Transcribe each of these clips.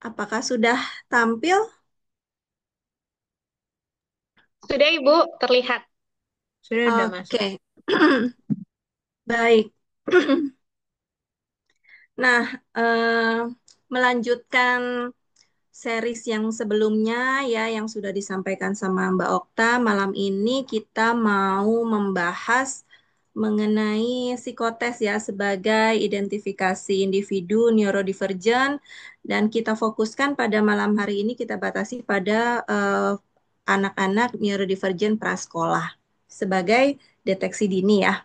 Apakah sudah tampil? Sudah Ibu, terlihat. Sudah masuk. Oke, baik. Nah, melanjutkan series yang sebelumnya ya, yang sudah disampaikan sama Mbak Okta, malam ini kita mau membahas mengenai psikotes ya sebagai identifikasi individu neurodivergent dan kita fokuskan pada malam hari ini kita batasi pada anak-anak neurodivergent prasekolah sebagai deteksi dini ya.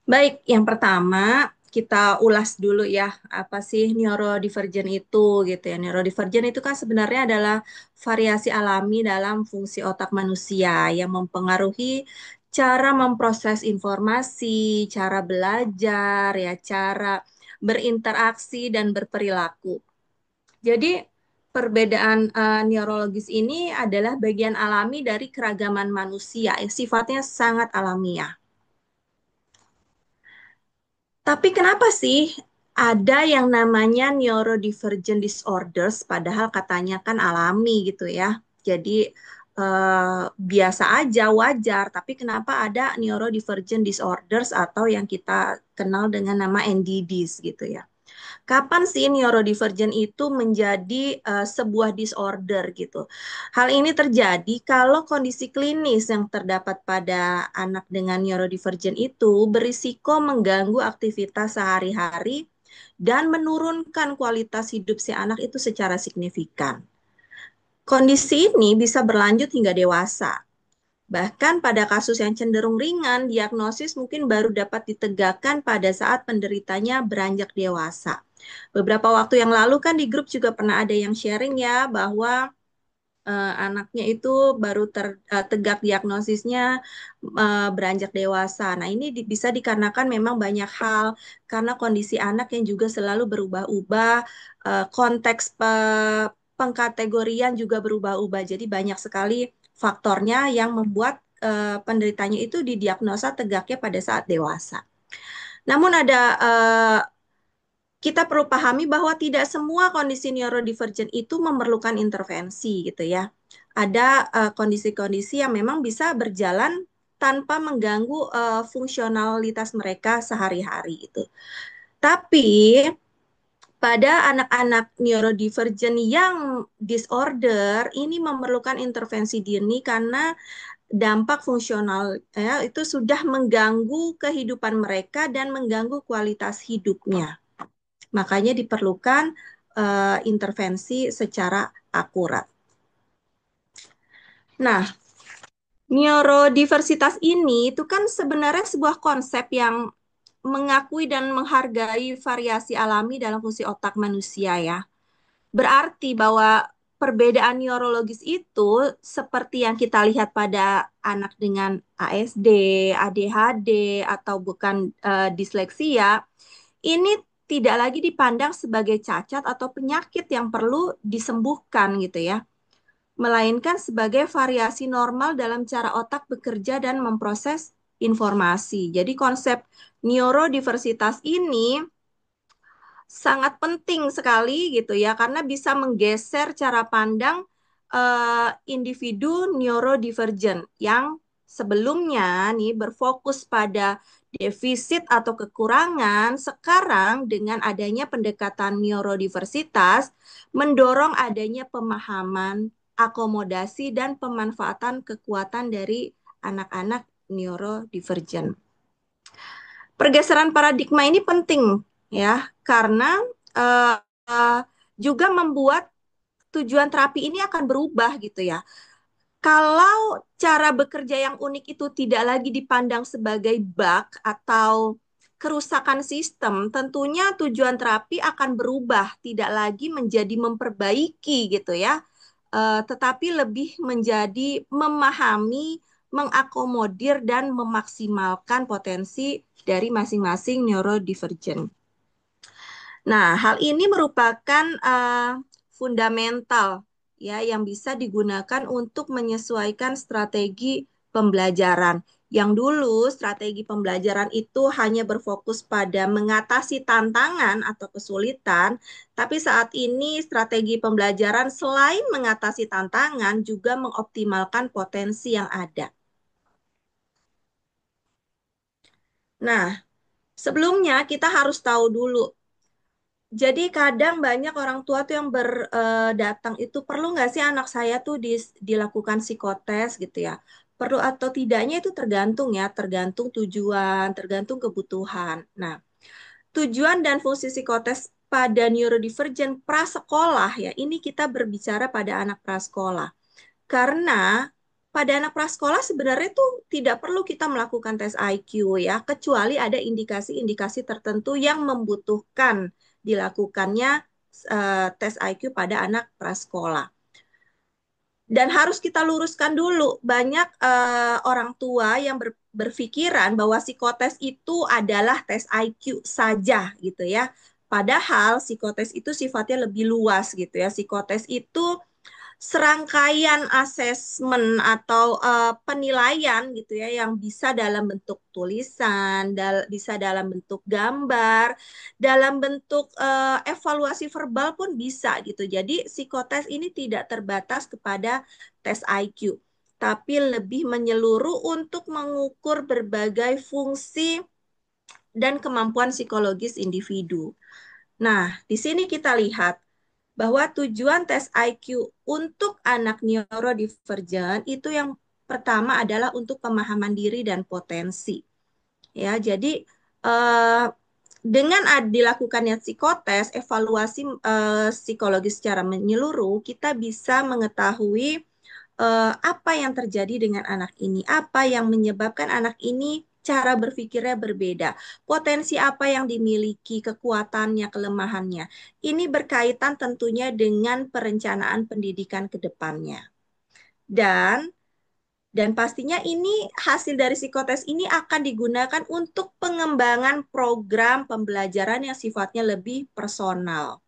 Baik, yang pertama kita ulas dulu ya, apa sih neurodivergent itu gitu ya. Neurodivergent itu kan sebenarnya adalah variasi alami dalam fungsi otak manusia yang mempengaruhi cara memproses informasi, cara belajar ya, cara berinteraksi dan berperilaku. Jadi perbedaan neurologis ini adalah bagian alami dari keragaman manusia, sifatnya sangat alamiah. Tapi kenapa sih ada yang namanya neurodivergent disorders, padahal katanya kan alami gitu ya. Jadi biasa aja, wajar. Tapi kenapa ada neurodivergent disorders atau yang kita kenal dengan nama NDDs gitu ya. Kapan sih neurodivergent itu menjadi sebuah disorder gitu? Hal ini terjadi kalau kondisi klinis yang terdapat pada anak dengan neurodivergent itu berisiko mengganggu aktivitas sehari-hari dan menurunkan kualitas hidup si anak itu secara signifikan. Kondisi ini bisa berlanjut hingga dewasa. Bahkan pada kasus yang cenderung ringan, diagnosis mungkin baru dapat ditegakkan pada saat penderitanya beranjak dewasa. Beberapa waktu yang lalu kan di grup juga pernah ada yang sharing ya bahwa anaknya itu baru tegak diagnosisnya beranjak dewasa. Nah, ini bisa dikarenakan memang banyak hal karena kondisi anak yang juga selalu berubah-ubah, konteks pengkategorian juga berubah-ubah. Jadi banyak sekali faktornya yang membuat penderitanya itu didiagnosa tegaknya pada saat dewasa. Namun ada kita perlu pahami bahwa tidak semua kondisi neurodivergent itu memerlukan intervensi gitu ya. Ada kondisi-kondisi yang memang bisa berjalan tanpa mengganggu fungsionalitas mereka sehari-hari itu. Tapi pada anak-anak neurodivergent yang disorder ini memerlukan intervensi dini karena dampak fungsional ya, itu sudah mengganggu kehidupan mereka dan mengganggu kualitas hidupnya. Makanya diperlukan intervensi secara akurat. Nah, neurodiversitas ini itu kan sebenarnya sebuah konsep yang mengakui dan menghargai variasi alami dalam fungsi otak manusia ya. Berarti bahwa perbedaan neurologis itu seperti yang kita lihat pada anak dengan ASD, ADHD atau bukan disleksia, ini tidak lagi dipandang sebagai cacat atau penyakit yang perlu disembuhkan gitu ya, melainkan sebagai variasi normal dalam cara otak bekerja dan memproses informasi. Jadi konsep neurodiversitas ini sangat penting sekali gitu ya karena bisa menggeser cara pandang individu neurodivergent yang sebelumnya nih berfokus pada defisit atau kekurangan, sekarang dengan adanya pendekatan neurodiversitas mendorong adanya pemahaman, akomodasi dan pemanfaatan kekuatan dari anak-anak neurodivergent. Pergeseran paradigma ini penting ya karena uh, uh, juga membuat tujuan terapi ini akan berubah gitu ya. Kalau cara bekerja yang unik itu tidak lagi dipandang sebagai bug atau kerusakan sistem, tentunya tujuan terapi akan berubah, tidak lagi menjadi memperbaiki gitu ya, tetapi lebih menjadi memahami, mengakomodir, dan memaksimalkan potensi dari masing-masing neurodivergent. Nah, hal ini merupakan fundamental ya yang bisa digunakan untuk menyesuaikan strategi pembelajaran Yang dulu strategi pembelajaran itu hanya berfokus pada mengatasi tantangan atau kesulitan, tapi saat ini strategi pembelajaran selain mengatasi tantangan juga mengoptimalkan potensi yang ada. Nah, sebelumnya kita harus tahu dulu. Jadi kadang banyak orang tua tuh yang berdatang itu perlu nggak sih anak saya tuh dilakukan psikotes gitu ya. Perlu atau tidaknya itu tergantung ya, tergantung tujuan, tergantung kebutuhan. Nah, tujuan dan fungsi psikotes pada neurodivergent prasekolah ya, ini kita berbicara pada anak prasekolah. Karena pada anak prasekolah sebenarnya tuh tidak perlu kita melakukan tes IQ ya, kecuali ada indikasi-indikasi tertentu yang membutuhkan dilakukannya tes IQ pada anak prasekolah. Dan harus kita luruskan dulu, banyak orang tua yang berpikiran bahwa psikotes itu adalah tes IQ saja gitu ya. Padahal psikotes itu sifatnya lebih luas gitu ya. Psikotes itu serangkaian asesmen atau penilaian gitu ya yang bisa dalam bentuk tulisan, bisa dalam bentuk gambar, dalam bentuk evaluasi verbal pun bisa gitu. Jadi psikotes ini tidak terbatas kepada tes IQ, tapi lebih menyeluruh untuk mengukur berbagai fungsi dan kemampuan psikologis individu. Nah, di sini kita lihat bahwa tujuan tes IQ untuk anak neurodivergent itu yang pertama adalah untuk pemahaman diri dan potensi. Ya, jadi eh, dengan dilakukannya psikotes, evaluasi psikologis secara menyeluruh, kita bisa mengetahui apa yang terjadi dengan anak ini, apa yang menyebabkan anak ini cara berpikirnya berbeda, potensi apa yang dimiliki, kekuatannya, kelemahannya. Ini berkaitan tentunya dengan perencanaan pendidikan ke depannya. Dan pastinya ini hasil dari psikotes ini akan digunakan untuk pengembangan program pembelajaran yang sifatnya lebih personal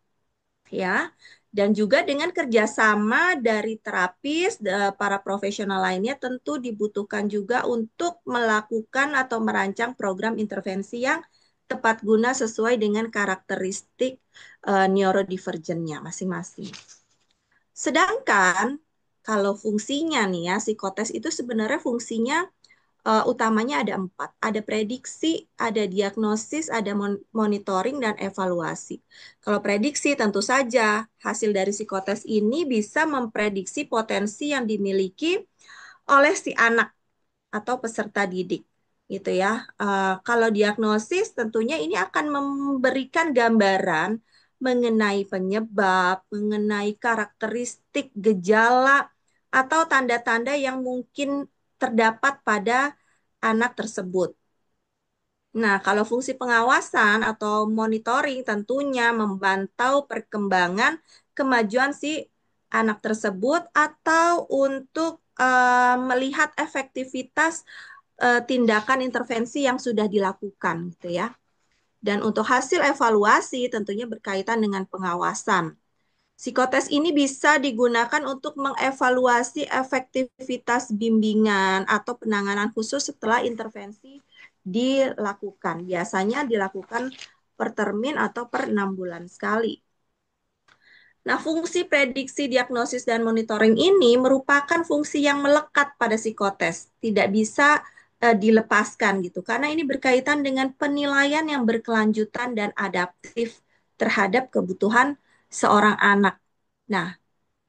ya. Dan juga dengan kerjasama dari terapis, para profesional lainnya tentu dibutuhkan juga untuk melakukan atau merancang program intervensi yang tepat guna sesuai dengan karakteristik neurodivergentnya masing-masing. Sedangkan kalau fungsinya nih ya, psikotes itu sebenarnya fungsinya utamanya ada empat. Ada prediksi, ada diagnosis, ada monitoring, dan evaluasi. Kalau prediksi tentu saja hasil dari psikotes ini bisa memprediksi potensi yang dimiliki oleh si anak atau peserta didik. Gitu ya. Kalau diagnosis tentunya ini akan memberikan gambaran mengenai penyebab, mengenai karakteristik gejala atau tanda-tanda yang mungkin terdapat pada anak tersebut. Nah, kalau fungsi pengawasan atau monitoring tentunya memantau perkembangan kemajuan si anak tersebut atau untuk melihat efektivitas tindakan intervensi yang sudah dilakukan gitu ya. Dan untuk hasil evaluasi tentunya berkaitan dengan pengawasan. Psikotes ini bisa digunakan untuk mengevaluasi efektivitas bimbingan atau penanganan khusus setelah intervensi dilakukan. Biasanya dilakukan per termin atau per 6 bulan sekali. Nah, fungsi prediksi, diagnosis, dan monitoring ini merupakan fungsi yang melekat pada psikotes. Tidak bisa dilepaskan gitu. Karena ini berkaitan dengan penilaian yang berkelanjutan dan adaptif terhadap kebutuhan seorang anak. Nah,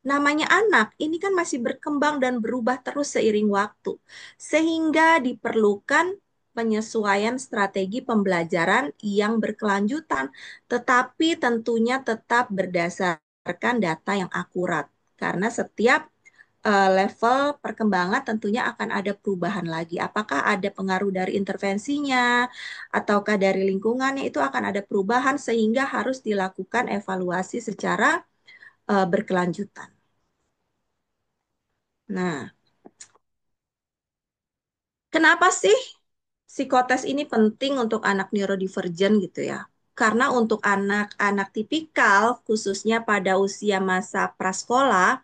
namanya anak ini kan masih berkembang dan berubah terus seiring waktu, sehingga diperlukan penyesuaian strategi pembelajaran yang berkelanjutan, tetapi tentunya tetap berdasarkan data yang akurat, karena setiap level perkembangan tentunya akan ada perubahan lagi. Apakah ada pengaruh dari intervensinya, ataukah dari lingkungannya, itu akan ada perubahan sehingga harus dilakukan evaluasi secara berkelanjutan. Nah, kenapa sih psikotes ini penting untuk anak neurodivergent gitu ya? Karena untuk anak-anak tipikal, khususnya pada usia masa prasekolah,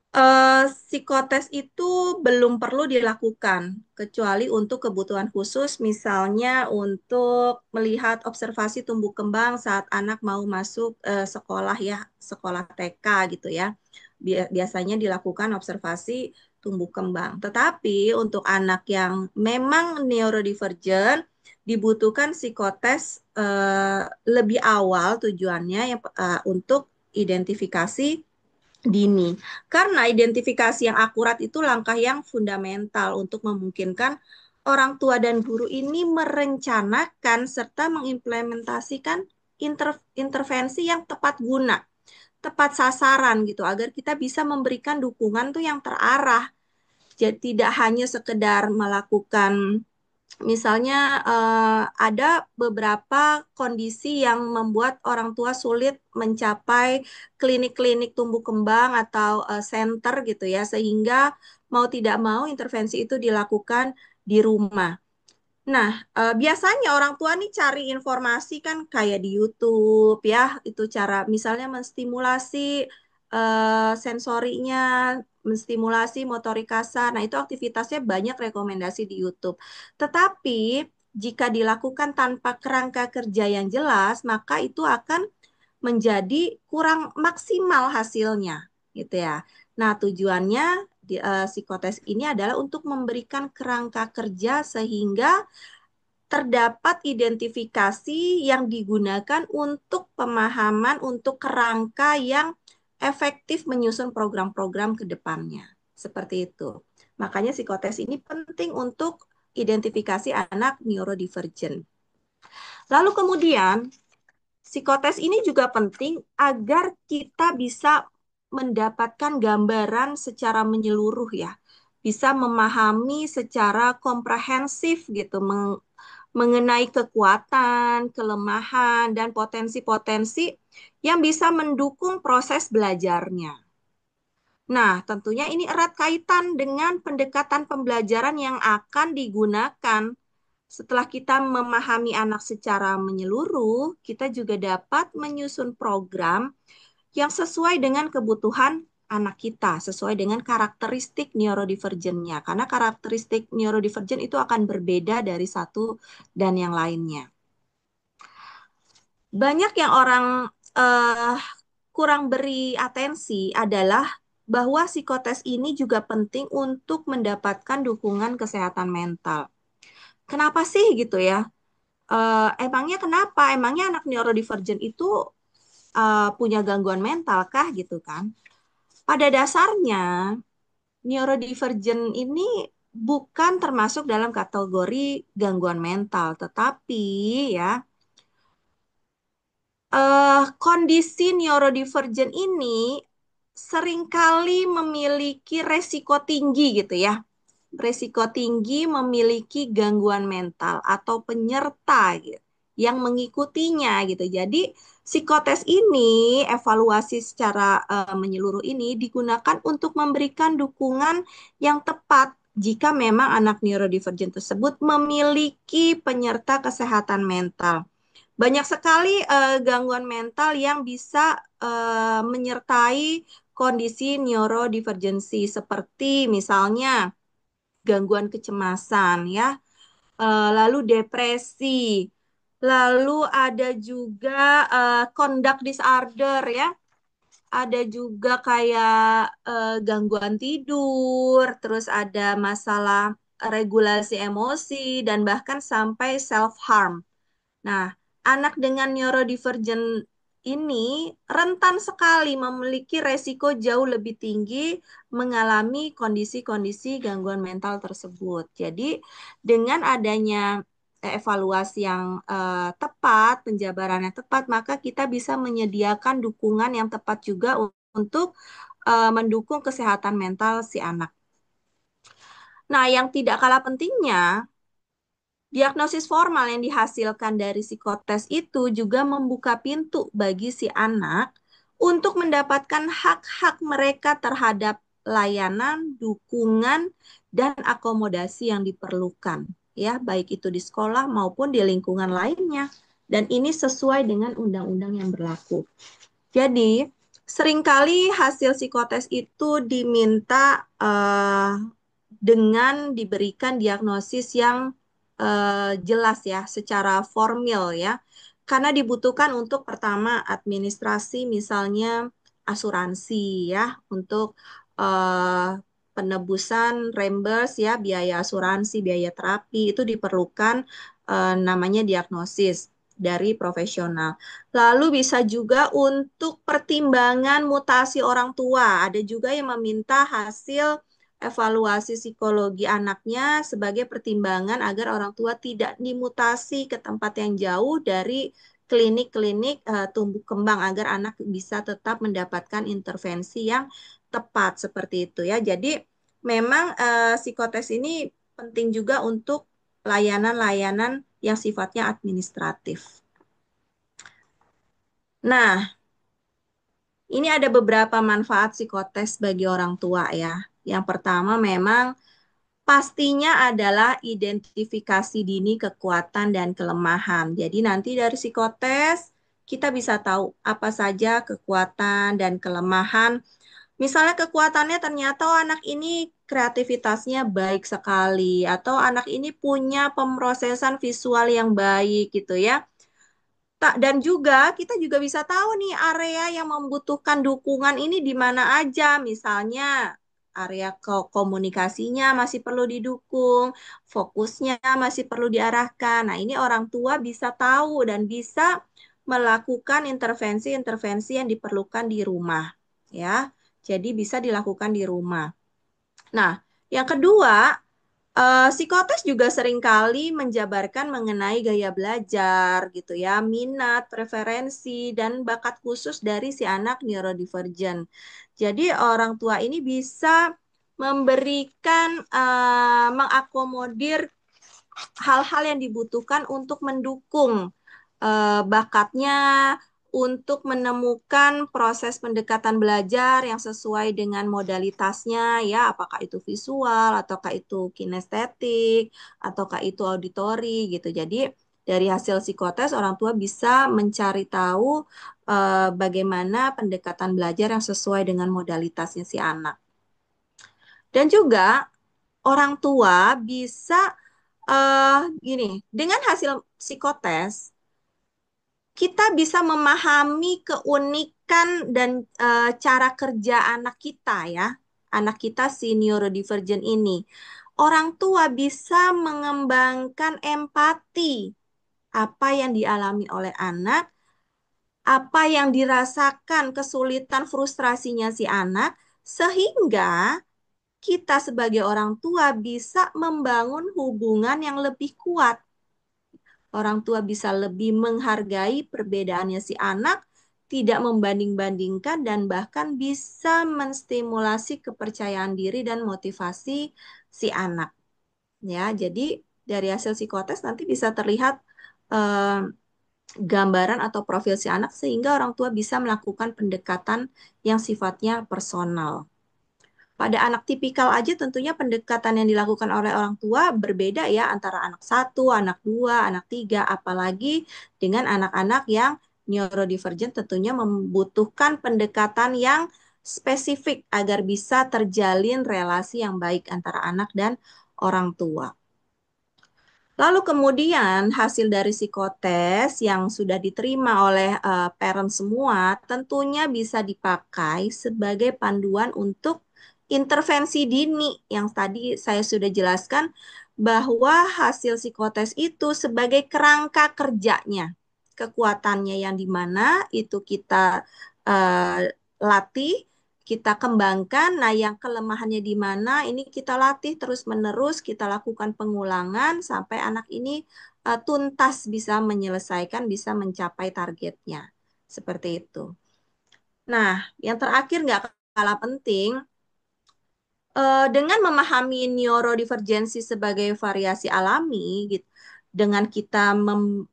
Psikotes itu belum perlu dilakukan, kecuali untuk kebutuhan khusus, misalnya untuk melihat observasi tumbuh kembang saat anak mau masuk sekolah ya, sekolah TK gitu ya. Biasanya dilakukan observasi tumbuh kembang. Tetapi untuk anak yang memang neurodivergent, dibutuhkan psikotes lebih awal tujuannya yang untuk identifikasi dini. Karena identifikasi yang akurat itu langkah yang fundamental untuk memungkinkan orang tua dan guru ini merencanakan serta mengimplementasikan intervensi yang tepat guna, tepat sasaran gitu, agar kita bisa memberikan dukungan tuh yang terarah. Jadi tidak hanya sekedar melakukan. Misalnya ada beberapa kondisi yang membuat orang tua sulit mencapai klinik-klinik tumbuh kembang atau center gitu ya, sehingga mau tidak mau intervensi itu dilakukan di rumah. Nah, biasanya orang tua nih cari informasi kan kayak di YouTube ya, itu cara misalnya menstimulasi sensorinya, menstimulasi motorik kasar. Nah, itu aktivitasnya banyak rekomendasi di YouTube. Tetapi jika dilakukan tanpa kerangka kerja yang jelas, maka itu akan menjadi kurang maksimal hasilnya, gitu ya. Nah, tujuannya psikotes ini adalah untuk memberikan kerangka kerja sehingga terdapat identifikasi yang digunakan untuk pemahaman, untuk kerangka yang efektif menyusun program-program ke depannya. Seperti itu. Makanya psikotes ini penting untuk identifikasi anak neurodivergent. Lalu kemudian, psikotes ini juga penting agar kita bisa mendapatkan gambaran secara menyeluruh ya. Bisa memahami secara komprehensif gitu mengenai kekuatan, kelemahan, dan potensi-potensi yang bisa mendukung proses belajarnya. Nah, tentunya ini erat kaitan dengan pendekatan pembelajaran yang akan digunakan. Setelah kita memahami anak secara menyeluruh, kita juga dapat menyusun program yang sesuai dengan kebutuhan anak kita, sesuai dengan karakteristik neurodivergentnya. Karena karakteristik neurodivergent itu akan berbeda dari satu dan yang lainnya. Banyak yang orang eh, kurang beri atensi adalah bahwa psikotes ini juga penting untuk mendapatkan dukungan kesehatan mental. Kenapa sih gitu ya? Emangnya kenapa? Emangnya anak neurodivergent itu punya gangguan mental kah gitu kan? Pada dasarnya, neurodivergent ini bukan termasuk dalam kategori gangguan mental, tetapi ya kondisi neurodivergent ini seringkali memiliki resiko tinggi gitu ya. Resiko tinggi memiliki gangguan mental atau penyerta gitu, yang mengikutinya gitu. Jadi psikotes ini, evaluasi secara menyeluruh ini digunakan untuk memberikan dukungan yang tepat jika memang anak neurodivergent tersebut memiliki penyerta kesehatan mental. Banyak sekali gangguan mental yang bisa menyertai kondisi neurodivergensi seperti misalnya gangguan kecemasan ya, lalu depresi, lalu ada juga conduct disorder ya, ada juga kayak gangguan tidur, terus ada masalah regulasi emosi dan bahkan sampai self harm. Nah, anak dengan neurodivergent ini rentan sekali memiliki resiko jauh lebih tinggi mengalami kondisi-kondisi gangguan mental tersebut. Jadi, dengan adanya evaluasi yang tepat, penjabaran yang tepat, maka kita bisa menyediakan dukungan yang tepat juga untuk mendukung kesehatan mental si anak. Nah, yang tidak kalah pentingnya, diagnosis formal yang dihasilkan dari psikotes itu juga membuka pintu bagi si anak untuk mendapatkan hak-hak mereka terhadap layanan, dukungan, dan akomodasi yang diperlukan, ya, baik itu di sekolah maupun di lingkungan lainnya. Dan ini sesuai dengan undang-undang yang berlaku. Jadi, Seringkali hasil psikotes itu diminta dengan diberikan diagnosis yang jelas ya, secara formil ya. Karena dibutuhkan untuk pertama administrasi misalnya asuransi ya, untuk eh, penebusan reimburse ya, biaya asuransi, biaya terapi itu diperlukan namanya diagnosis dari profesional. Lalu bisa juga untuk pertimbangan mutasi orang tua. Ada juga yang meminta hasil evaluasi psikologi anaknya sebagai pertimbangan agar orang tua tidak dimutasi ke tempat yang jauh dari klinik-klinik tumbuh kembang agar anak bisa tetap mendapatkan intervensi yang tepat seperti itu ya. Jadi memang psikotes ini penting juga untuk layanan-layanan yang sifatnya administratif. Nah, ini ada beberapa manfaat psikotes bagi orang tua ya. Yang pertama memang pastinya adalah identifikasi dini kekuatan dan kelemahan. Jadi nanti dari psikotes kita bisa tahu apa saja kekuatan dan kelemahan. Misalnya kekuatannya ternyata oh, anak ini kreativitasnya baik sekali atau anak ini punya pemrosesan visual yang baik gitu ya. Dan juga kita juga bisa tahu nih area yang membutuhkan dukungan ini di mana aja. Misalnya area komunikasinya masih perlu didukung, fokusnya masih perlu diarahkan. Nah, ini orang tua bisa tahu dan bisa melakukan intervensi-intervensi yang diperlukan di rumah, ya. Jadi bisa dilakukan di rumah. Nah, yang kedua, psikotes juga seringkali menjabarkan mengenai gaya belajar gitu ya, minat, preferensi, dan bakat khusus dari si anak neurodivergent. Jadi orang tua ini bisa memberikan, mengakomodir hal-hal yang dibutuhkan untuk mendukung bakatnya, untuk menemukan proses pendekatan belajar yang sesuai dengan modalitasnya, ya, apakah itu visual, ataukah itu kinestetik, ataukah itu auditori, gitu. Jadi, dari hasil psikotes, orang tua bisa mencari tahu bagaimana pendekatan belajar yang sesuai dengan modalitasnya si anak. Dan juga orang tua bisa gini, dengan hasil psikotes, kita bisa memahami keunikan dan cara kerja anak kita ya. Anak kita si neurodivergent ini. Orang tua bisa mengembangkan empati apa yang dialami oleh anak, apa yang dirasakan kesulitan frustrasinya si anak, sehingga kita sebagai orang tua bisa membangun hubungan yang lebih kuat. Orang tua bisa lebih menghargai perbedaannya si anak, tidak membanding-bandingkan, dan bahkan bisa menstimulasi kepercayaan diri dan motivasi si anak. Ya, jadi dari hasil psikotes nanti bisa terlihat eh, gambaran atau profil si anak sehingga orang tua bisa melakukan pendekatan yang sifatnya personal. Pada anak tipikal aja tentunya pendekatan yang dilakukan oleh orang tua berbeda ya antara anak satu, anak dua, anak tiga, apalagi dengan anak-anak yang neurodivergent tentunya membutuhkan pendekatan yang spesifik agar bisa terjalin relasi yang baik antara anak dan orang tua. Lalu kemudian hasil dari psikotes yang sudah diterima oleh parent semua tentunya bisa dipakai sebagai panduan untuk intervensi dini yang tadi saya sudah jelaskan bahwa hasil psikotes itu sebagai kerangka kerjanya, kekuatannya yang di mana itu kita latih, kita kembangkan. Nah, yang kelemahannya di mana ini kita latih terus-menerus, kita lakukan pengulangan sampai anak ini tuntas bisa menyelesaikan, bisa mencapai targetnya. Seperti itu. Nah, yang terakhir nggak kalah penting, dengan memahami neurodivergensi sebagai variasi alami, gitu, dengan kita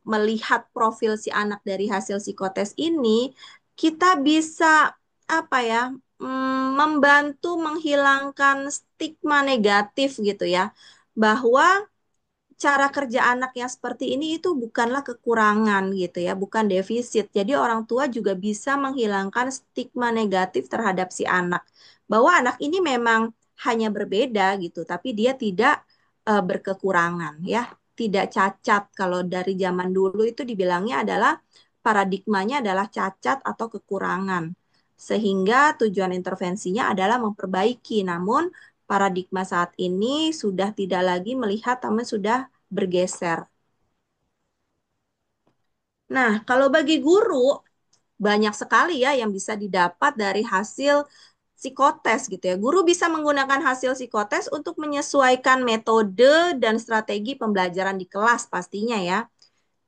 melihat profil si anak dari hasil psikotes ini, kita bisa apa ya, membantu menghilangkan stigma negatif gitu ya, bahwa cara kerja anak yang seperti ini itu bukanlah kekurangan gitu ya, bukan defisit. Jadi orang tua juga bisa menghilangkan stigma negatif terhadap si anak. Bahwa anak ini memang hanya berbeda gitu, tapi dia tidak berkekurangan ya, tidak cacat. Kalau dari zaman dulu itu dibilangnya adalah paradigmanya adalah cacat atau kekurangan. Sehingga tujuan intervensinya adalah memperbaiki. Namun paradigma saat ini sudah tidak lagi melihat, tapi sudah bergeser. Nah, kalau bagi guru, banyak sekali ya yang bisa didapat dari hasil psikotes gitu ya. Guru bisa menggunakan hasil psikotes untuk menyesuaikan metode dan strategi pembelajaran di kelas pastinya ya.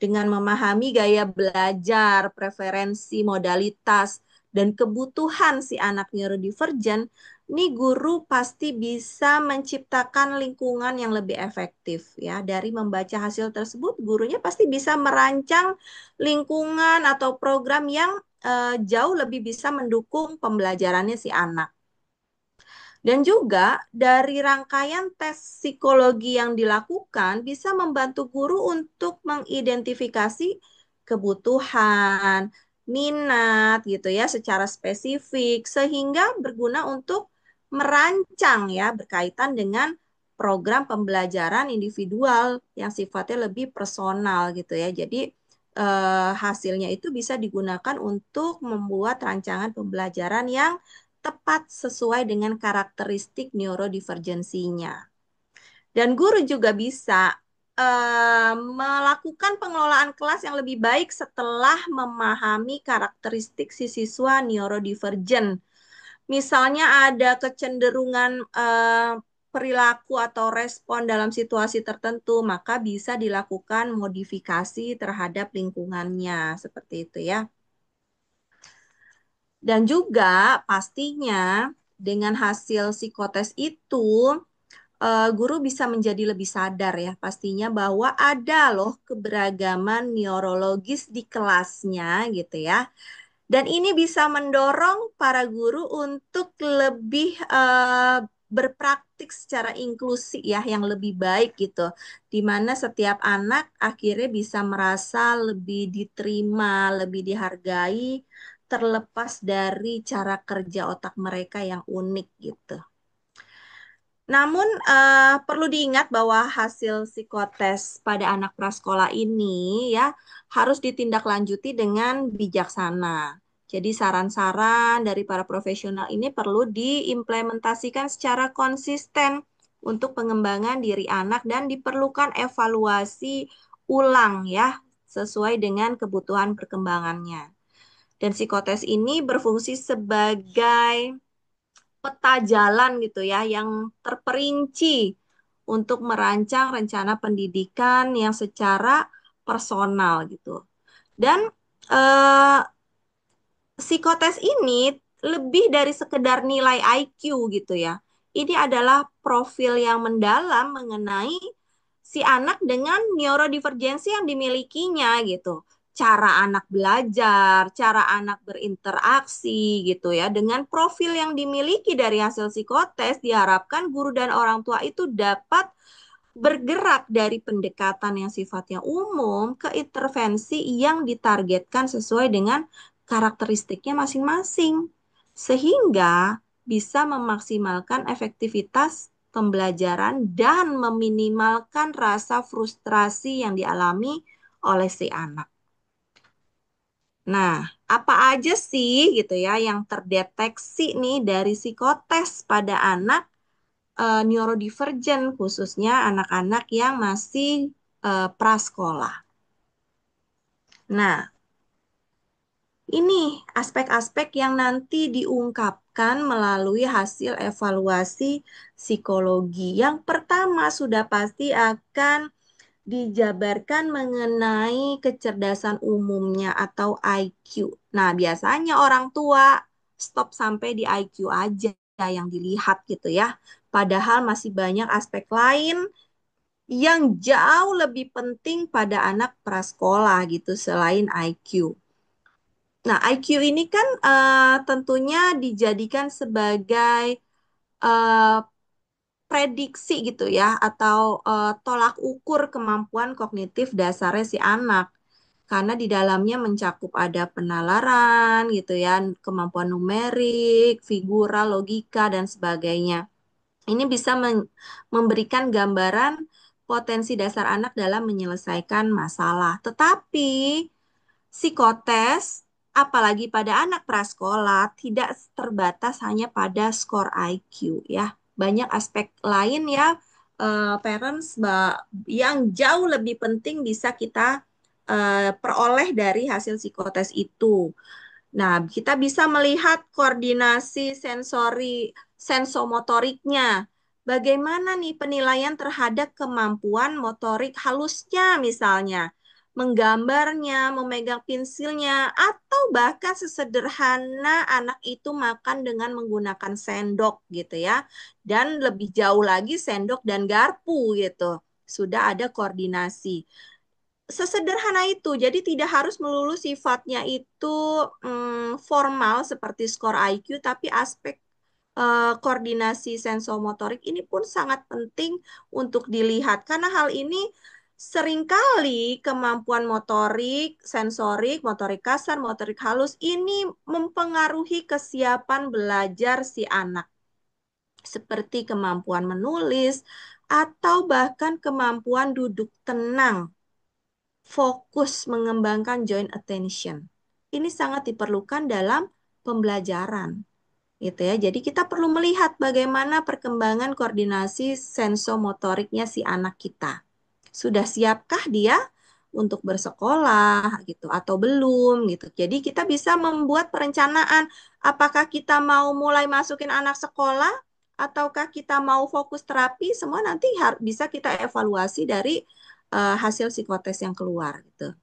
Dengan memahami gaya belajar, preferensi, modalitas, dan kebutuhan si anak neurodivergent, nih guru pasti bisa menciptakan lingkungan yang lebih efektif ya. Dari membaca hasil tersebut, gurunya pasti bisa merancang lingkungan atau program yang jauh lebih bisa mendukung pembelajarannya si anak. Dan juga dari rangkaian tes psikologi yang dilakukan bisa membantu guru untuk mengidentifikasi kebutuhan, minat gitu ya secara spesifik sehingga berguna untuk merancang ya berkaitan dengan program pembelajaran individual yang sifatnya lebih personal gitu ya. Jadi hasilnya itu bisa digunakan untuk membuat rancangan pembelajaran yang tepat sesuai dengan karakteristik neurodivergensinya. Dan guru juga bisa melakukan pengelolaan kelas yang lebih baik setelah memahami karakteristik si siswa neurodivergent. Misalnya ada kecenderungan perilaku atau respon dalam situasi tertentu, maka bisa dilakukan modifikasi terhadap lingkungannya, seperti itu ya. Dan juga pastinya dengan hasil psikotes itu, guru bisa menjadi lebih sadar ya pastinya bahwa ada loh keberagaman neurologis di kelasnya gitu ya. Dan ini bisa mendorong para guru untuk lebih berpraktik secara inklusi ya yang lebih baik gitu. Di mana setiap anak akhirnya bisa merasa lebih diterima, lebih dihargai terlepas dari cara kerja otak mereka yang unik gitu. Namun perlu diingat bahwa hasil psikotes pada anak prasekolah ini ya harus ditindaklanjuti dengan bijaksana. Jadi saran-saran dari para profesional ini perlu diimplementasikan secara konsisten untuk pengembangan diri anak dan diperlukan evaluasi ulang ya sesuai dengan kebutuhan perkembangannya. Dan psikotes ini berfungsi sebagai peta jalan gitu ya yang terperinci untuk merancang rencana pendidikan yang secara personal gitu. Dan eh, psikotes ini lebih dari sekedar nilai IQ gitu ya. Ini adalah profil yang mendalam mengenai si anak dengan neurodivergensi yang dimilikinya gitu. Cara anak belajar, cara anak berinteraksi gitu ya. Dengan profil yang dimiliki dari hasil psikotes, diharapkan guru dan orang tua itu dapat bergerak dari pendekatan yang sifatnya umum ke intervensi yang ditargetkan sesuai dengan karakteristiknya masing-masing, sehingga bisa memaksimalkan efektivitas pembelajaran dan meminimalkan rasa frustrasi yang dialami oleh si anak. Nah, apa aja sih gitu ya yang terdeteksi nih dari psikotes pada anak neurodivergent khususnya anak-anak yang masih prasekolah. Nah, ini aspek-aspek yang nanti diungkapkan melalui hasil evaluasi psikologi. Yang pertama sudah pasti akan dijabarkan mengenai kecerdasan umumnya atau IQ. Nah, biasanya orang tua stop sampai di IQ aja yang dilihat gitu ya. Padahal masih banyak aspek lain yang jauh lebih penting pada anak prasekolah gitu selain IQ. Nah, IQ ini kan tentunya dijadikan sebagai eh, prediksi gitu ya, atau tolak ukur kemampuan kognitif dasarnya si anak. Karena di dalamnya mencakup ada penalaran gitu ya, kemampuan numerik, figura, logika, dan sebagainya. Ini bisa memberikan gambaran potensi dasar anak dalam menyelesaikan masalah. Tetapi psikotes, apalagi pada anak prasekolah, tidak terbatas hanya pada skor IQ ya. Banyak aspek lain ya, parents, yang jauh lebih penting bisa kita peroleh dari hasil psikotes itu. Nah, kita bisa melihat koordinasi sensomotoriknya. Bagaimana nih penilaian terhadap kemampuan motorik halusnya misalnya, menggambarnya, memegang pensilnya, atau bahkan sesederhana anak itu makan dengan menggunakan sendok gitu ya. Dan lebih jauh lagi sendok dan garpu gitu. Sudah ada koordinasi sesederhana itu. Jadi tidak harus melulu sifatnya itu formal seperti skor IQ, tapi aspek koordinasi sensomotorik ini pun sangat penting untuk dilihat. Karena hal ini seringkali kemampuan motorik, sensorik, motorik kasar, motorik halus ini mempengaruhi kesiapan belajar si anak. Seperti kemampuan menulis atau bahkan kemampuan duduk tenang, fokus mengembangkan joint attention. Ini sangat diperlukan dalam pembelajaran, gitu ya. Jadi kita perlu melihat bagaimana perkembangan koordinasi sensomotoriknya si anak kita. Sudah siapkah dia untuk bersekolah gitu atau belum gitu. Jadi kita bisa membuat perencanaan apakah kita mau mulai masukin anak sekolah ataukah kita mau fokus terapi, semua nanti bisa kita evaluasi dari hasil psikotes yang keluar gitu.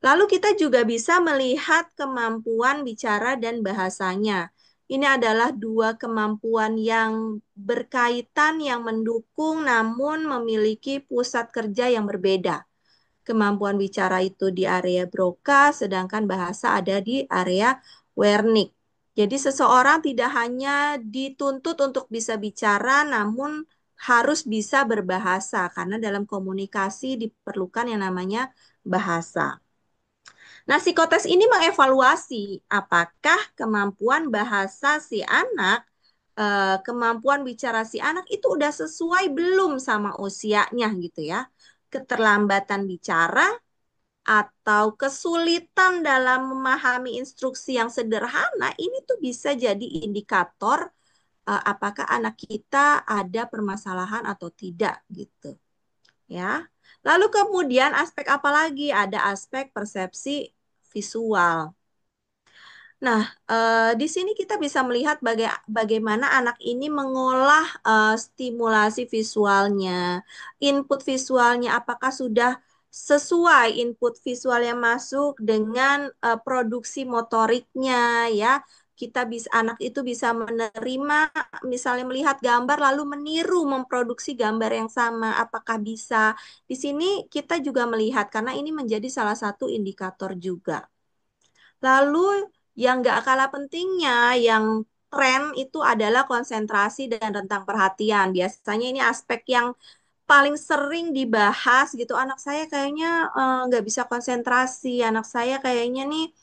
Lalu kita juga bisa melihat kemampuan bicara dan bahasanya. Ini adalah dua kemampuan yang berkaitan, yang mendukung, namun memiliki pusat kerja yang berbeda. Kemampuan bicara itu di area Broca, sedangkan bahasa ada di area Wernicke. Jadi seseorang tidak hanya dituntut untuk bisa bicara, namun harus bisa berbahasa, karena dalam komunikasi diperlukan yang namanya bahasa. Nah, psikotes ini mengevaluasi apakah kemampuan bahasa si anak, kemampuan bicara si anak itu udah sesuai belum sama usianya gitu ya. Keterlambatan bicara atau kesulitan dalam memahami instruksi yang sederhana ini tuh bisa jadi indikator apakah anak kita ada permasalahan atau tidak gitu ya. Lalu kemudian aspek apa lagi? Ada aspek persepsi visual. Nah, di sini kita bisa melihat bagaimana anak ini mengolah stimulasi visualnya, input visualnya, apakah sudah sesuai input visual yang masuk dengan produksi motoriknya, ya. Kita bisa anak itu bisa menerima, misalnya melihat gambar lalu meniru memproduksi gambar yang sama, apakah bisa? Di sini kita juga melihat karena ini menjadi salah satu indikator juga. Lalu yang nggak kalah pentingnya, yang tren itu adalah konsentrasi dan rentang perhatian. Biasanya ini aspek yang paling sering dibahas gitu. Anak saya kayaknya nggak bisa konsentrasi. Anak saya kayaknya nih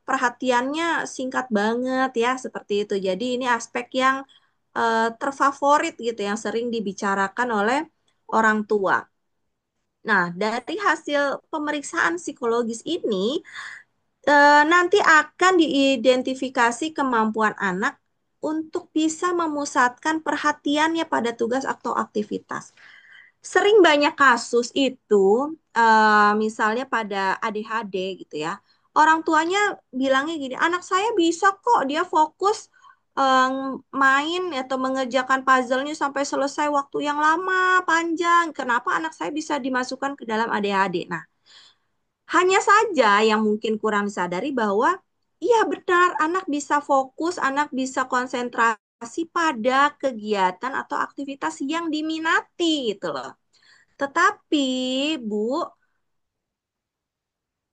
perhatiannya singkat banget ya, seperti itu. Jadi ini aspek yang terfavorit gitu, yang sering dibicarakan oleh orang tua. Nah, dari hasil pemeriksaan psikologis ini, nanti akan diidentifikasi kemampuan anak untuk bisa memusatkan perhatiannya pada tugas atau aktivitas. Sering banyak kasus itu, misalnya pada ADHD gitu ya, orang tuanya bilangnya gini, anak saya bisa kok dia fokus main atau mengerjakan puzzle-nya sampai selesai waktu yang lama, panjang. Kenapa anak saya bisa dimasukkan ke dalam ADHD? Nah, hanya saja yang mungkin kurang disadari bahwa iya benar, anak bisa fokus, anak bisa konsentrasi pada kegiatan atau aktivitas yang diminati gitu loh. Tetapi, Bu,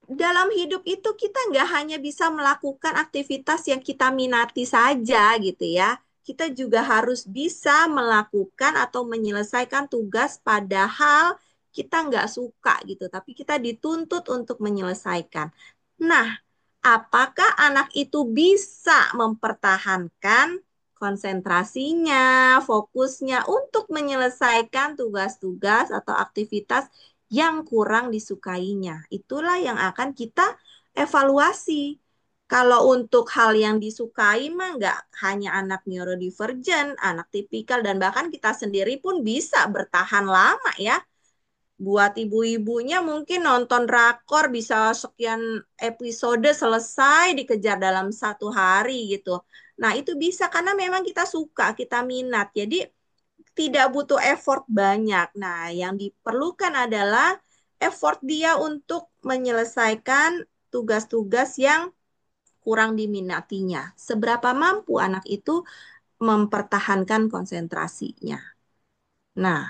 dalam hidup itu kita nggak hanya bisa melakukan aktivitas yang kita minati saja gitu ya. kita juga harus bisa melakukan atau menyelesaikan tugas padahal kita nggak suka gitu, tapi kita dituntut untuk menyelesaikan. Nah, apakah anak itu bisa mempertahankan konsentrasinya, fokusnya untuk menyelesaikan tugas-tugas atau aktivitas yang kurang disukainya? Itulah yang akan kita evaluasi. Kalau untuk hal yang disukai mah nggak hanya anak neurodivergent, anak tipikal, dan bahkan kita sendiri pun bisa bertahan lama ya. Buat ibu-ibunya mungkin nonton drakor bisa sekian episode selesai dikejar dalam 1 hari gitu. Nah, itu bisa karena memang kita suka, kita minat. Jadi tidak butuh effort banyak. Nah, yang diperlukan adalah effort dia untuk menyelesaikan tugas-tugas yang kurang diminatinya. Seberapa mampu anak itu mempertahankan konsentrasinya. Nah,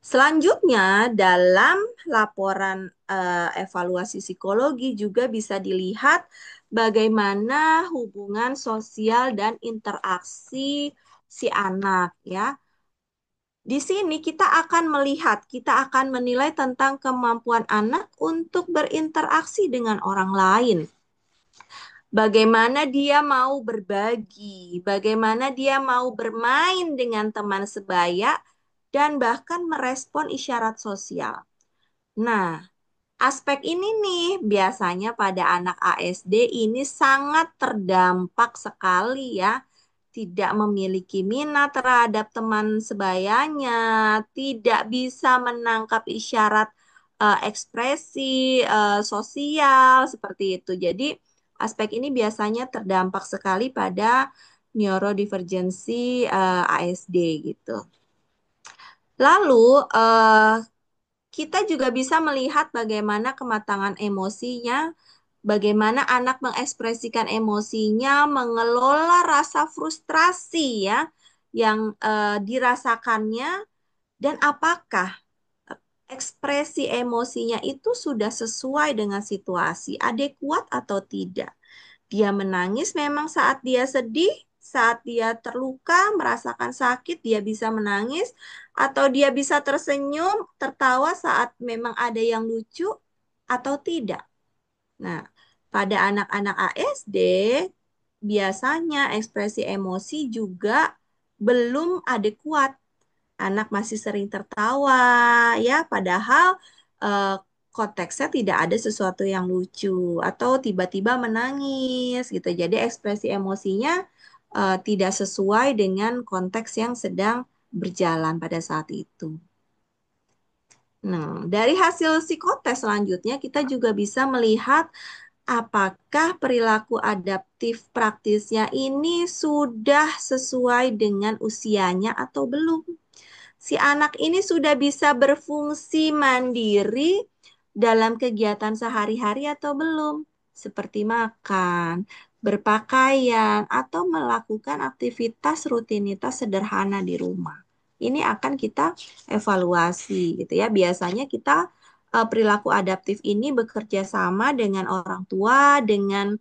selanjutnya, dalam laporan evaluasi psikologi juga bisa dilihat bagaimana hubungan sosial dan interaksi si anak ya. Di sini kita akan melihat, kita akan menilai tentang kemampuan anak untuk berinteraksi dengan orang lain. Bagaimana dia mau berbagi, bagaimana dia mau bermain dengan teman sebaya, dan bahkan merespon isyarat sosial. Nah, aspek ini nih biasanya pada anak ASD ini sangat terdampak sekali ya. Tidak memiliki minat terhadap teman sebayanya, tidak bisa menangkap isyarat ekspresi sosial seperti itu. Jadi, aspek ini biasanya terdampak sekali pada neurodivergensi ASD gitu. Lalu, kita juga bisa melihat bagaimana kematangan emosinya, bagaimana anak mengekspresikan emosinya, mengelola rasa frustrasi ya yang dirasakannya, dan apakah ekspresi emosinya itu sudah sesuai dengan situasi, adekuat atau tidak. Dia menangis memang saat dia sedih, saat dia terluka, merasakan sakit, dia bisa menangis, atau dia bisa tersenyum, tertawa saat memang ada yang lucu, atau tidak. Nah, pada anak-anak ASD, biasanya ekspresi emosi juga belum adekuat. Anak masih sering tertawa, ya, padahal eh, konteksnya tidak ada sesuatu yang lucu atau tiba-tiba menangis gitu. Jadi ekspresi emosinya tidak sesuai dengan konteks yang sedang berjalan pada saat itu. Nah, dari hasil psikotes selanjutnya kita juga bisa melihat apakah perilaku adaptif praktisnya ini sudah sesuai dengan usianya atau belum. Si anak ini sudah bisa berfungsi mandiri dalam kegiatan sehari-hari atau belum, seperti makan, berpakaian, atau melakukan aktivitas rutinitas sederhana di rumah. Ini akan kita evaluasi gitu ya. Biasanya kita perilaku adaptif ini bekerja sama dengan orang tua, dengan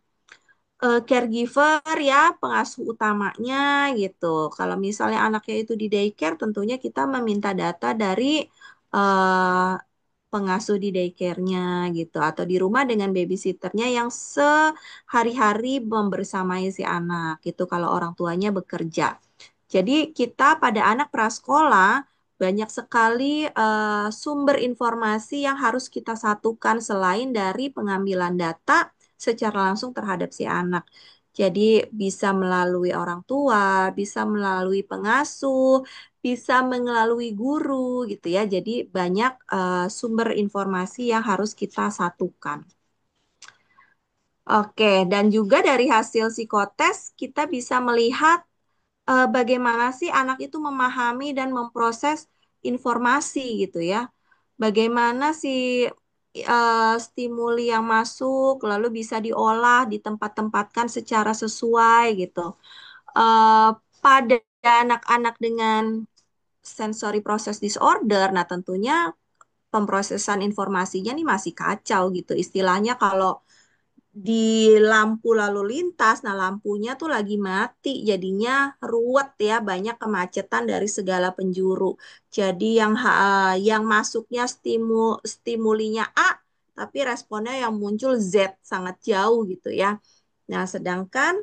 caregiver ya, pengasuh utamanya gitu. Kalau misalnya anaknya itu di daycare, tentunya kita meminta data dari eh, pengasuh di daycare-nya gitu. Atau di rumah dengan babysitternya yang sehari-hari membersamai si anak gitu kalau orang tuanya bekerja. Jadi kita pada anak prasekolah banyak sekali sumber informasi yang harus kita satukan selain dari pengambilan data secara langsung terhadap si anak. Jadi bisa melalui orang tua, bisa melalui pengasuh, bisa melalui guru gitu ya. Jadi banyak sumber informasi yang harus kita satukan. Oke, dan juga dari hasil psikotes kita bisa melihat bagaimana sih anak itu memahami dan memproses informasi gitu ya. Bagaimana sih stimuli yang masuk lalu bisa diolah, ditempat-tempatkan secara sesuai gitu. Eh, pada anak-anak dengan sensory process disorder, nah tentunya pemrosesan informasinya nih masih kacau gitu. Istilahnya kalau di lampu lalu lintas. Nah, lampunya tuh lagi mati, jadinya ruwet ya, banyak kemacetan dari segala penjuru. Jadi yang masuknya stimulinya A, tapi responnya yang muncul Z, sangat jauh gitu ya. Nah, sedangkan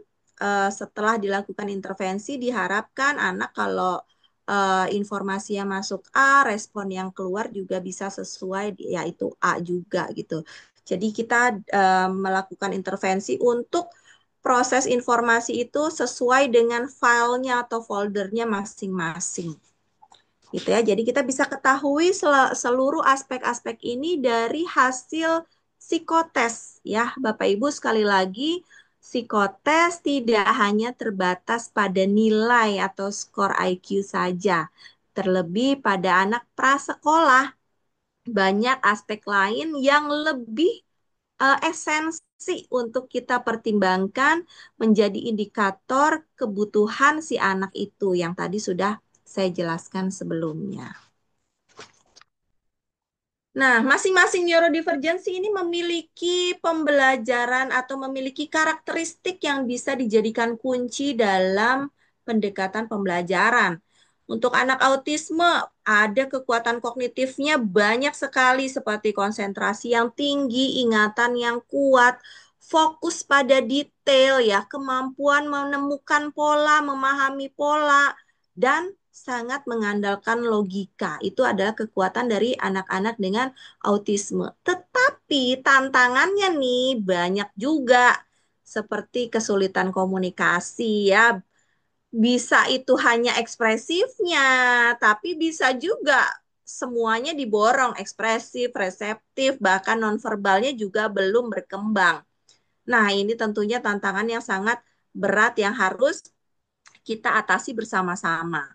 setelah dilakukan intervensi, diharapkan anak kalau informasi yang masuk A, respon yang keluar juga bisa sesuai, yaitu A juga gitu. Jadi kita melakukan intervensi untuk proses informasi itu sesuai dengan filenya atau foldernya masing-masing. Gitu ya. Jadi kita bisa ketahui seluruh aspek-aspek ini dari hasil psikotes ya. Bapak Ibu, sekali lagi psikotes tidak hanya terbatas pada nilai atau skor IQ saja. Terlebih pada anak prasekolah, banyak aspek lain yang lebih esensi untuk kita pertimbangkan menjadi indikator kebutuhan si anak itu yang tadi sudah saya jelaskan sebelumnya. Nah, masing-masing neurodivergensi ini memiliki pembelajaran atau memiliki karakteristik yang bisa dijadikan kunci dalam pendekatan pembelajaran. Untuk anak autisme, ada kekuatan kognitifnya banyak sekali seperti konsentrasi yang tinggi, ingatan yang kuat, fokus pada detail ya, kemampuan menemukan pola, memahami pola, dan sangat mengandalkan logika. Itu adalah kekuatan dari anak-anak dengan autisme. Tetapi tantangannya nih banyak juga. Seperti kesulitan komunikasi ya. Bisa itu hanya ekspresifnya, tapi bisa juga semuanya diborong, ekspresif, reseptif, bahkan nonverbalnya juga belum berkembang. Nah, ini tentunya tantangan yang sangat berat yang harus kita atasi bersama-sama.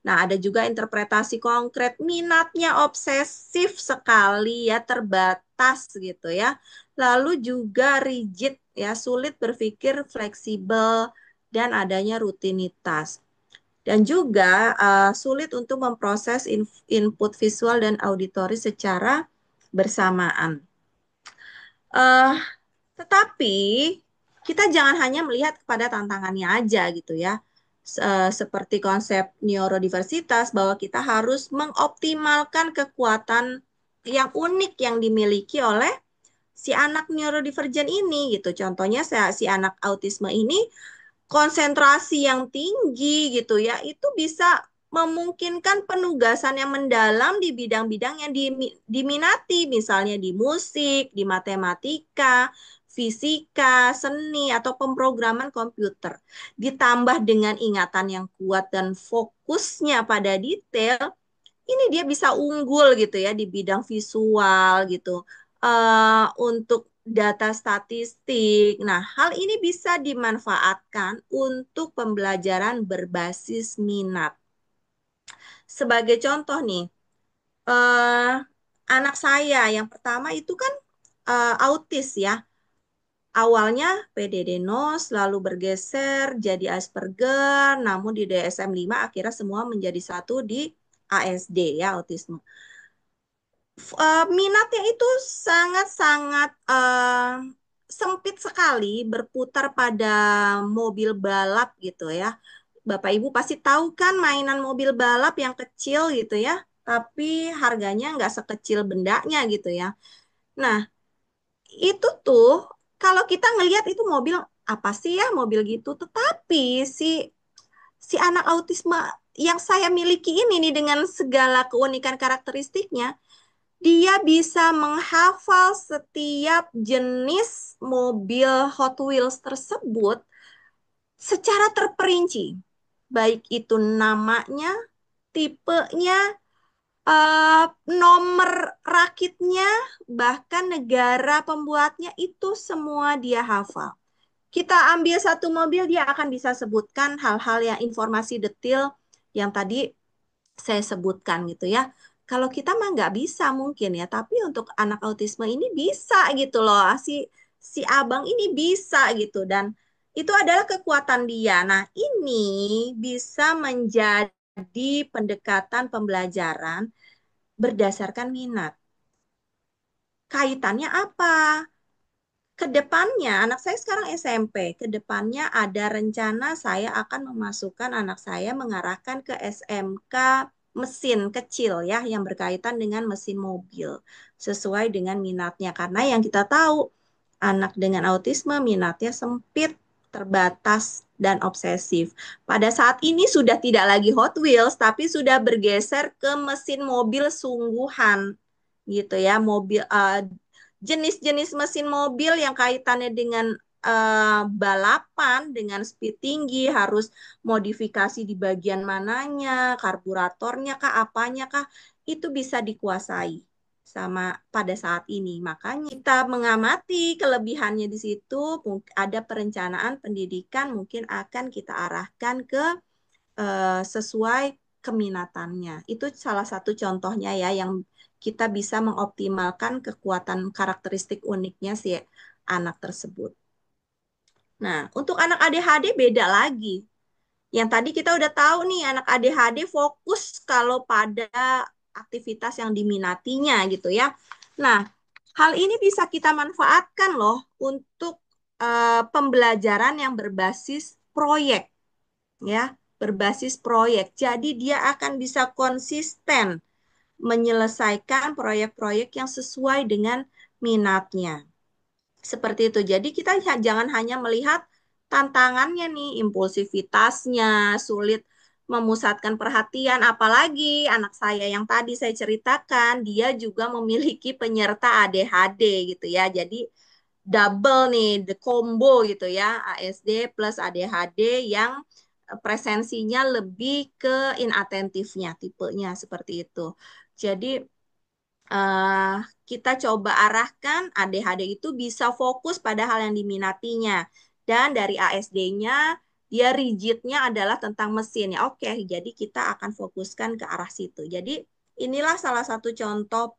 Nah, ada juga interpretasi konkret, minatnya obsesif sekali ya, terbatas gitu ya. Lalu juga rigid ya, sulit berpikir fleksibel dan adanya rutinitas. Dan juga sulit untuk memproses input visual dan auditori secara bersamaan. Uh, tetapi kita jangan hanya melihat kepada tantangannya aja gitu ya. Seperti konsep neurodiversitas bahwa kita harus mengoptimalkan kekuatan yang unik yang dimiliki oleh si anak neurodivergen ini gitu. Contohnya si anak autisme ini konsentrasi yang tinggi gitu ya, itu bisa memungkinkan penugasan yang mendalam di bidang-bidang yang diminati, misalnya di musik, di matematika, fisika, seni, atau pemrograman komputer. Ditambah dengan ingatan yang kuat dan fokusnya pada detail, ini dia bisa unggul gitu ya di bidang visual gitu. Untuk data statistik. Nah, hal ini bisa dimanfaatkan untuk pembelajaran berbasis minat. Sebagai contoh nih, eh, anak saya yang pertama itu kan autis ya. Awalnya PDD-NOS, lalu bergeser jadi Asperger, namun di DSM-5 akhirnya semua menjadi satu di ASD ya, autisme. Minatnya itu sangat-sangat sempit sekali berputar pada mobil balap gitu ya. Bapak Ibu pasti tahu kan mainan mobil balap yang kecil gitu ya, tapi harganya nggak sekecil bendanya gitu ya. Nah, itu tuh kalau kita ngelihat itu mobil apa sih ya mobil gitu, tetapi si si anak autisme yang saya miliki ini nih dengan segala keunikan karakteristiknya, dia bisa menghafal setiap jenis mobil Hot Wheels tersebut secara terperinci. Baik itu namanya, tipenya, nomor rakitnya, bahkan negara pembuatnya itu semua dia hafal. Kita ambil satu mobil, dia akan bisa sebutkan hal-hal yang informasi detail yang tadi saya sebutkan gitu ya. Kalau kita mah nggak bisa mungkin ya, tapi untuk anak autisme ini bisa gitu loh. Si abang ini bisa gitu dan itu adalah kekuatan dia. Nah, ini bisa menjadi pendekatan pembelajaran berdasarkan minat. Kaitannya apa? Kedepannya, anak saya sekarang SMP. Kedepannya ada rencana saya akan memasukkan anak saya mengarahkan ke SMK mesin kecil ya, yang berkaitan dengan mesin mobil. Sesuai dengan minatnya. Karena yang kita tahu, anak dengan autisme minatnya sempit, terbatas, dan obsesif. Pada saat ini sudah tidak lagi Hot Wheels, tapi sudah bergeser ke mesin mobil sungguhan gitu ya, mobil jenis-jenis mesin mobil yang kaitannya dengan balapan dengan speed tinggi, harus modifikasi di bagian mananya, karburatornya kah, apanya kah, itu bisa dikuasai sama pada saat ini. Makanya kita mengamati kelebihannya di situ, ada perencanaan pendidikan mungkin akan kita arahkan ke sesuai keminatannya. Itu salah satu contohnya ya yang kita bisa mengoptimalkan kekuatan karakteristik uniknya si anak tersebut. Nah, untuk anak ADHD beda lagi. Yang tadi kita udah tahu nih, anak ADHD fokus kalau pada aktivitas yang diminatinya gitu ya. Nah, hal ini bisa kita manfaatkan loh untuk pembelajaran yang berbasis proyek ya, berbasis proyek. Jadi dia akan bisa konsisten menyelesaikan proyek-proyek yang sesuai dengan minatnya. Seperti itu. Jadi kita jangan hanya melihat tantangannya nih, impulsivitasnya, sulit memusatkan perhatian, apalagi anak saya yang tadi saya ceritakan, dia juga memiliki penyerta ADHD gitu ya. Jadi double nih, the combo gitu ya, ASD plus ADHD yang presensinya lebih ke inatentifnya, tipenya seperti itu. Jadi eh, kita coba arahkan ADHD itu bisa fokus pada hal yang diminatinya. Dan dari ASD-nya, dia rigidnya adalah tentang mesin. Ya, oke, jadi kita akan fokuskan ke arah situ. Jadi inilah salah satu contoh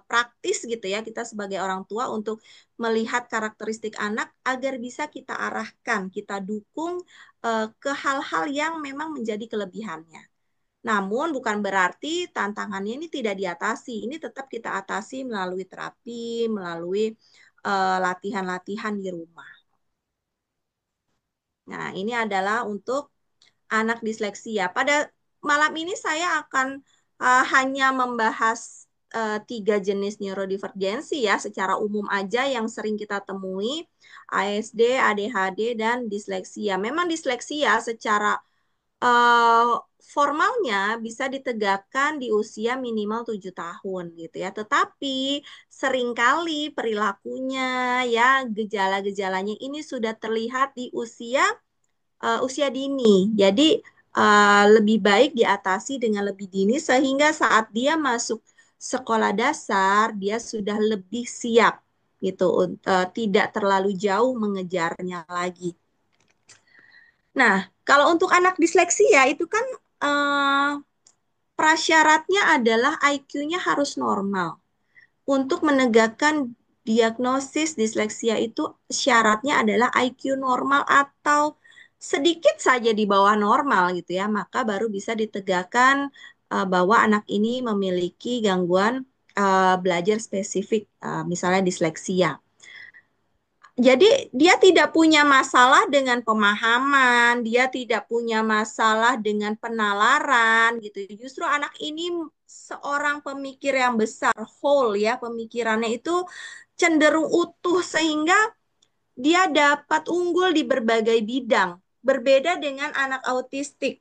praktis gitu ya, kita sebagai orang tua untuk melihat karakteristik anak agar bisa kita arahkan, kita dukung ke hal-hal yang memang menjadi kelebihannya. Namun bukan berarti tantangannya ini tidak diatasi. Ini tetap kita atasi melalui terapi, melalui latihan-latihan di rumah. Nah, ini adalah untuk anak disleksia. Pada malam ini saya akan hanya membahas tiga jenis neurodivergensi ya, secara umum aja yang sering kita temui, ASD, ADHD, dan disleksia. Memang disleksia secara eh, formalnya bisa ditegakkan di usia minimal 7 tahun gitu ya. Tetapi seringkali perilakunya ya gejala-gejalanya ini sudah terlihat di usia dini. Jadi lebih baik diatasi dengan lebih dini sehingga saat dia masuk sekolah dasar dia sudah lebih siap gitu, tidak terlalu jauh mengejarnya lagi. Nah, kalau untuk anak disleksia itu kan eh, prasyaratnya adalah IQ-nya harus normal. Untuk menegakkan diagnosis disleksia itu syaratnya adalah IQ normal atau sedikit saja di bawah normal gitu ya, maka baru bisa ditegakkan bahwa anak ini memiliki gangguan belajar spesifik, misalnya disleksia. Jadi dia tidak punya masalah dengan pemahaman, dia tidak punya masalah dengan penalaran gitu. Justru anak ini seorang pemikir yang besar, whole ya, pemikirannya itu cenderung utuh sehingga dia dapat unggul di berbagai bidang. Berbeda dengan anak autistik.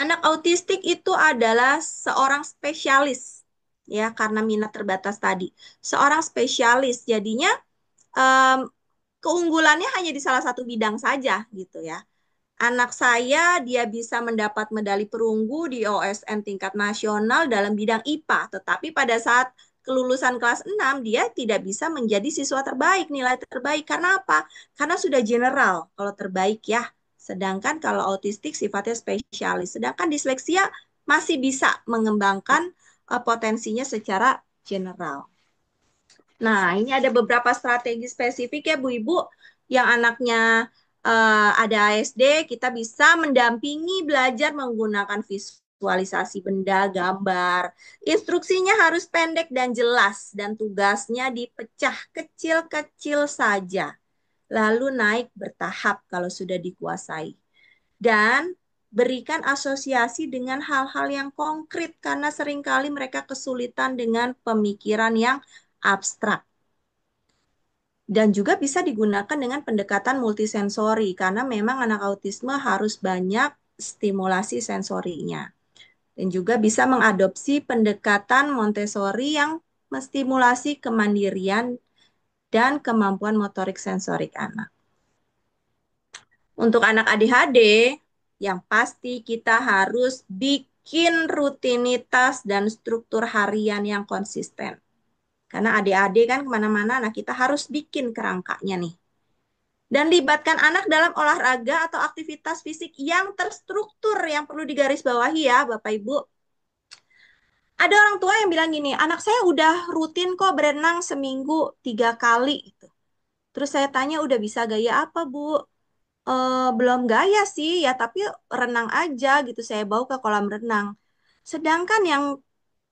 Anak autistik itu adalah seorang spesialis ya karena minat terbatas tadi. Seorang spesialis jadinya em, keunggulannya hanya di salah satu bidang saja gitu ya. Anak saya dia bisa mendapat medali perunggu di OSN tingkat nasional dalam bidang IPA, tetapi pada saat kelulusan kelas 6 dia tidak bisa menjadi siswa terbaik, nilai terbaik. Karena apa? Karena sudah general kalau terbaik ya. Sedangkan kalau autistik sifatnya spesialis. Sedangkan disleksia masih bisa mengembangkan potensinya secara general. Nah, ini ada beberapa strategi spesifik ya Bu Ibu yang anaknya ada ASD, kita bisa mendampingi belajar menggunakan visualisasi benda, gambar. Instruksinya harus pendek dan jelas dan tugasnya dipecah kecil-kecil saja. lalu naik bertahap kalau sudah dikuasai. Dan berikan asosiasi dengan hal-hal yang konkret karena seringkali mereka kesulitan dengan pemikiran yang abstrak. Dan juga bisa digunakan dengan pendekatan multisensori karena memang anak autisme harus banyak stimulasi sensorinya. Dan juga bisa mengadopsi pendekatan Montessori yang menstimulasi kemandirian dan kemampuan motorik sensorik anak. Untuk anak ADHD, yang pasti kita harus bikin rutinitas dan struktur harian yang konsisten. Karena ADHD kan kemana-mana, nah kita harus bikin kerangkanya nih. Dan libatkan anak dalam olahraga atau aktivitas fisik yang terstruktur yang perlu digarisbawahi ya Bapak Ibu. Ada orang tua yang bilang gini, anak saya udah rutin kok berenang seminggu 3 kali gitu. Terus saya tanya udah bisa gaya apa Bu? Belum gaya sih ya tapi renang aja gitu saya bawa ke kolam renang. Sedangkan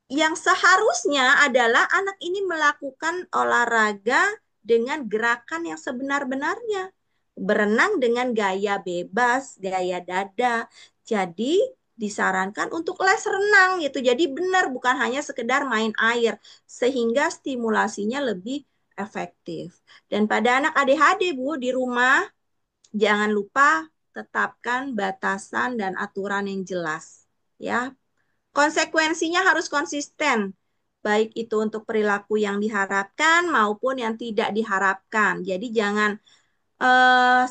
yang seharusnya adalah anak ini melakukan olahraga dengan gerakan yang sebenar-benarnya. Berenang dengan gaya bebas, gaya dada. Jadi disarankan untuk les renang gitu. Jadi benar bukan hanya sekedar main air sehingga stimulasinya lebih efektif. Dan pada anak ADHD Bu di rumah jangan lupa tetapkan batasan dan aturan yang jelas ya. Konsekuensinya harus konsisten, baik itu untuk perilaku yang diharapkan maupun yang tidak diharapkan. Jadi jangan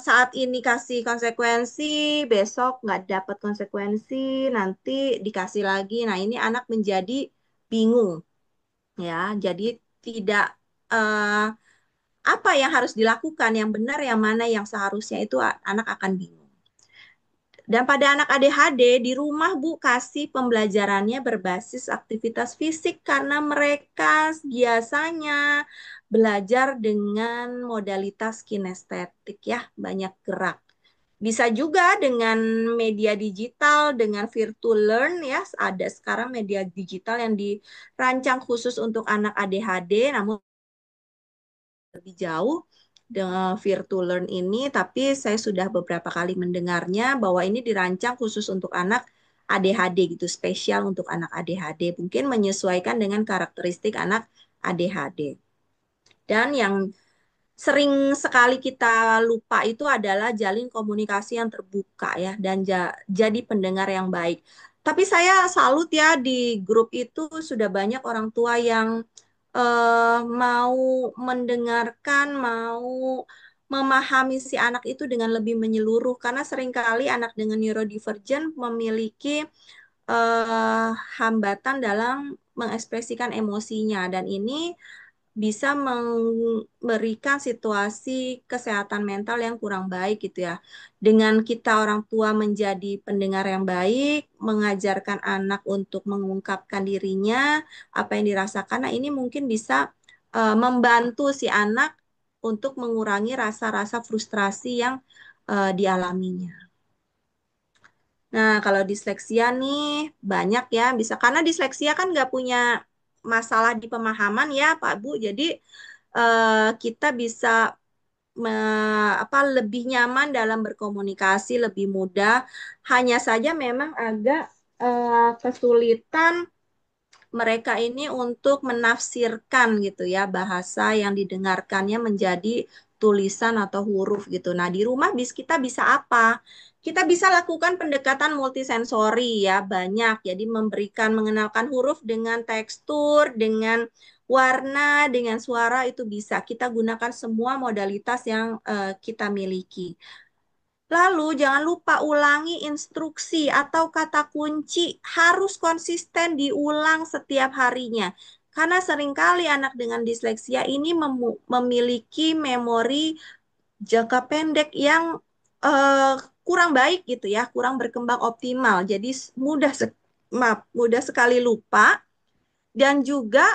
saat ini kasih konsekuensi, besok nggak dapat konsekuensi, nanti dikasih lagi. Nah ini anak menjadi bingung, ya. Jadi tidak eh, apa yang harus dilakukan, yang benar, yang mana yang seharusnya itu anak akan bingung. Dan pada anak ADHD di rumah Bu kasih pembelajarannya berbasis aktivitas fisik karena mereka biasanya belajar dengan modalitas kinestetik ya, banyak gerak. Bisa juga dengan media digital, dengan virtual learn ya, ada sekarang media digital yang dirancang khusus untuk anak ADHD, namun lebih jauh dengan virtual learn ini, tapi saya sudah beberapa kali mendengarnya bahwa ini dirancang khusus untuk anak ADHD gitu, spesial untuk anak ADHD, mungkin menyesuaikan dengan karakteristik anak ADHD. Dan yang sering sekali kita lupa itu adalah jalin komunikasi yang terbuka ya dan jadi pendengar yang baik. Tapi saya salut ya di grup itu sudah banyak orang tua yang mau mendengarkan, mau memahami si anak itu dengan lebih menyeluruh karena seringkali anak dengan neurodivergent memiliki eh, hambatan dalam mengekspresikan emosinya dan ini bisa memberikan situasi kesehatan mental yang kurang baik gitu ya. Dengan kita orang tua menjadi pendengar yang baik, mengajarkan anak untuk mengungkapkan dirinya, apa yang dirasakan, nah ini mungkin bisa membantu si anak untuk mengurangi rasa-rasa frustrasi yang dialaminya. Nah, kalau disleksia nih banyak ya bisa karena disleksia kan nggak punya masalah di pemahaman ya Pak Bu. Jadi kita bisa lebih nyaman dalam berkomunikasi, lebih mudah. Hanya saja memang agak kesulitan mereka ini untuk menafsirkan gitu ya bahasa yang didengarkannya menjadi tulisan atau huruf gitu. Nah, di rumah kita bisa apa? Kita bisa lakukan pendekatan multisensori ya, banyak. Jadi memberikan mengenalkan huruf dengan tekstur, dengan warna, dengan suara itu bisa. Kita gunakan semua modalitas yang kita miliki. Lalu jangan lupa ulangi instruksi atau kata kunci harus konsisten diulang setiap harinya. Karena seringkali anak dengan disleksia ini memiliki memori jangka pendek yang eh, kurang baik gitu ya, kurang berkembang optimal. Jadi mudah sekali lupa dan juga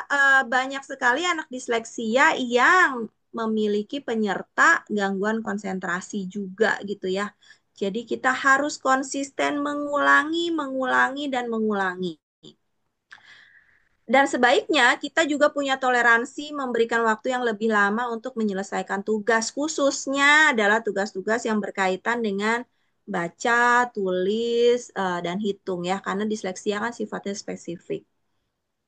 banyak sekali anak disleksia yang memiliki penyerta gangguan konsentrasi juga gitu ya. Jadi kita harus konsisten mengulangi, mengulangi, dan mengulangi. Dan sebaiknya kita juga punya toleransi memberikan waktu yang lebih lama untuk menyelesaikan tugas, khususnya adalah tugas-tugas yang berkaitan dengan baca, tulis, dan hitung ya, karena disleksia kan sifatnya spesifik.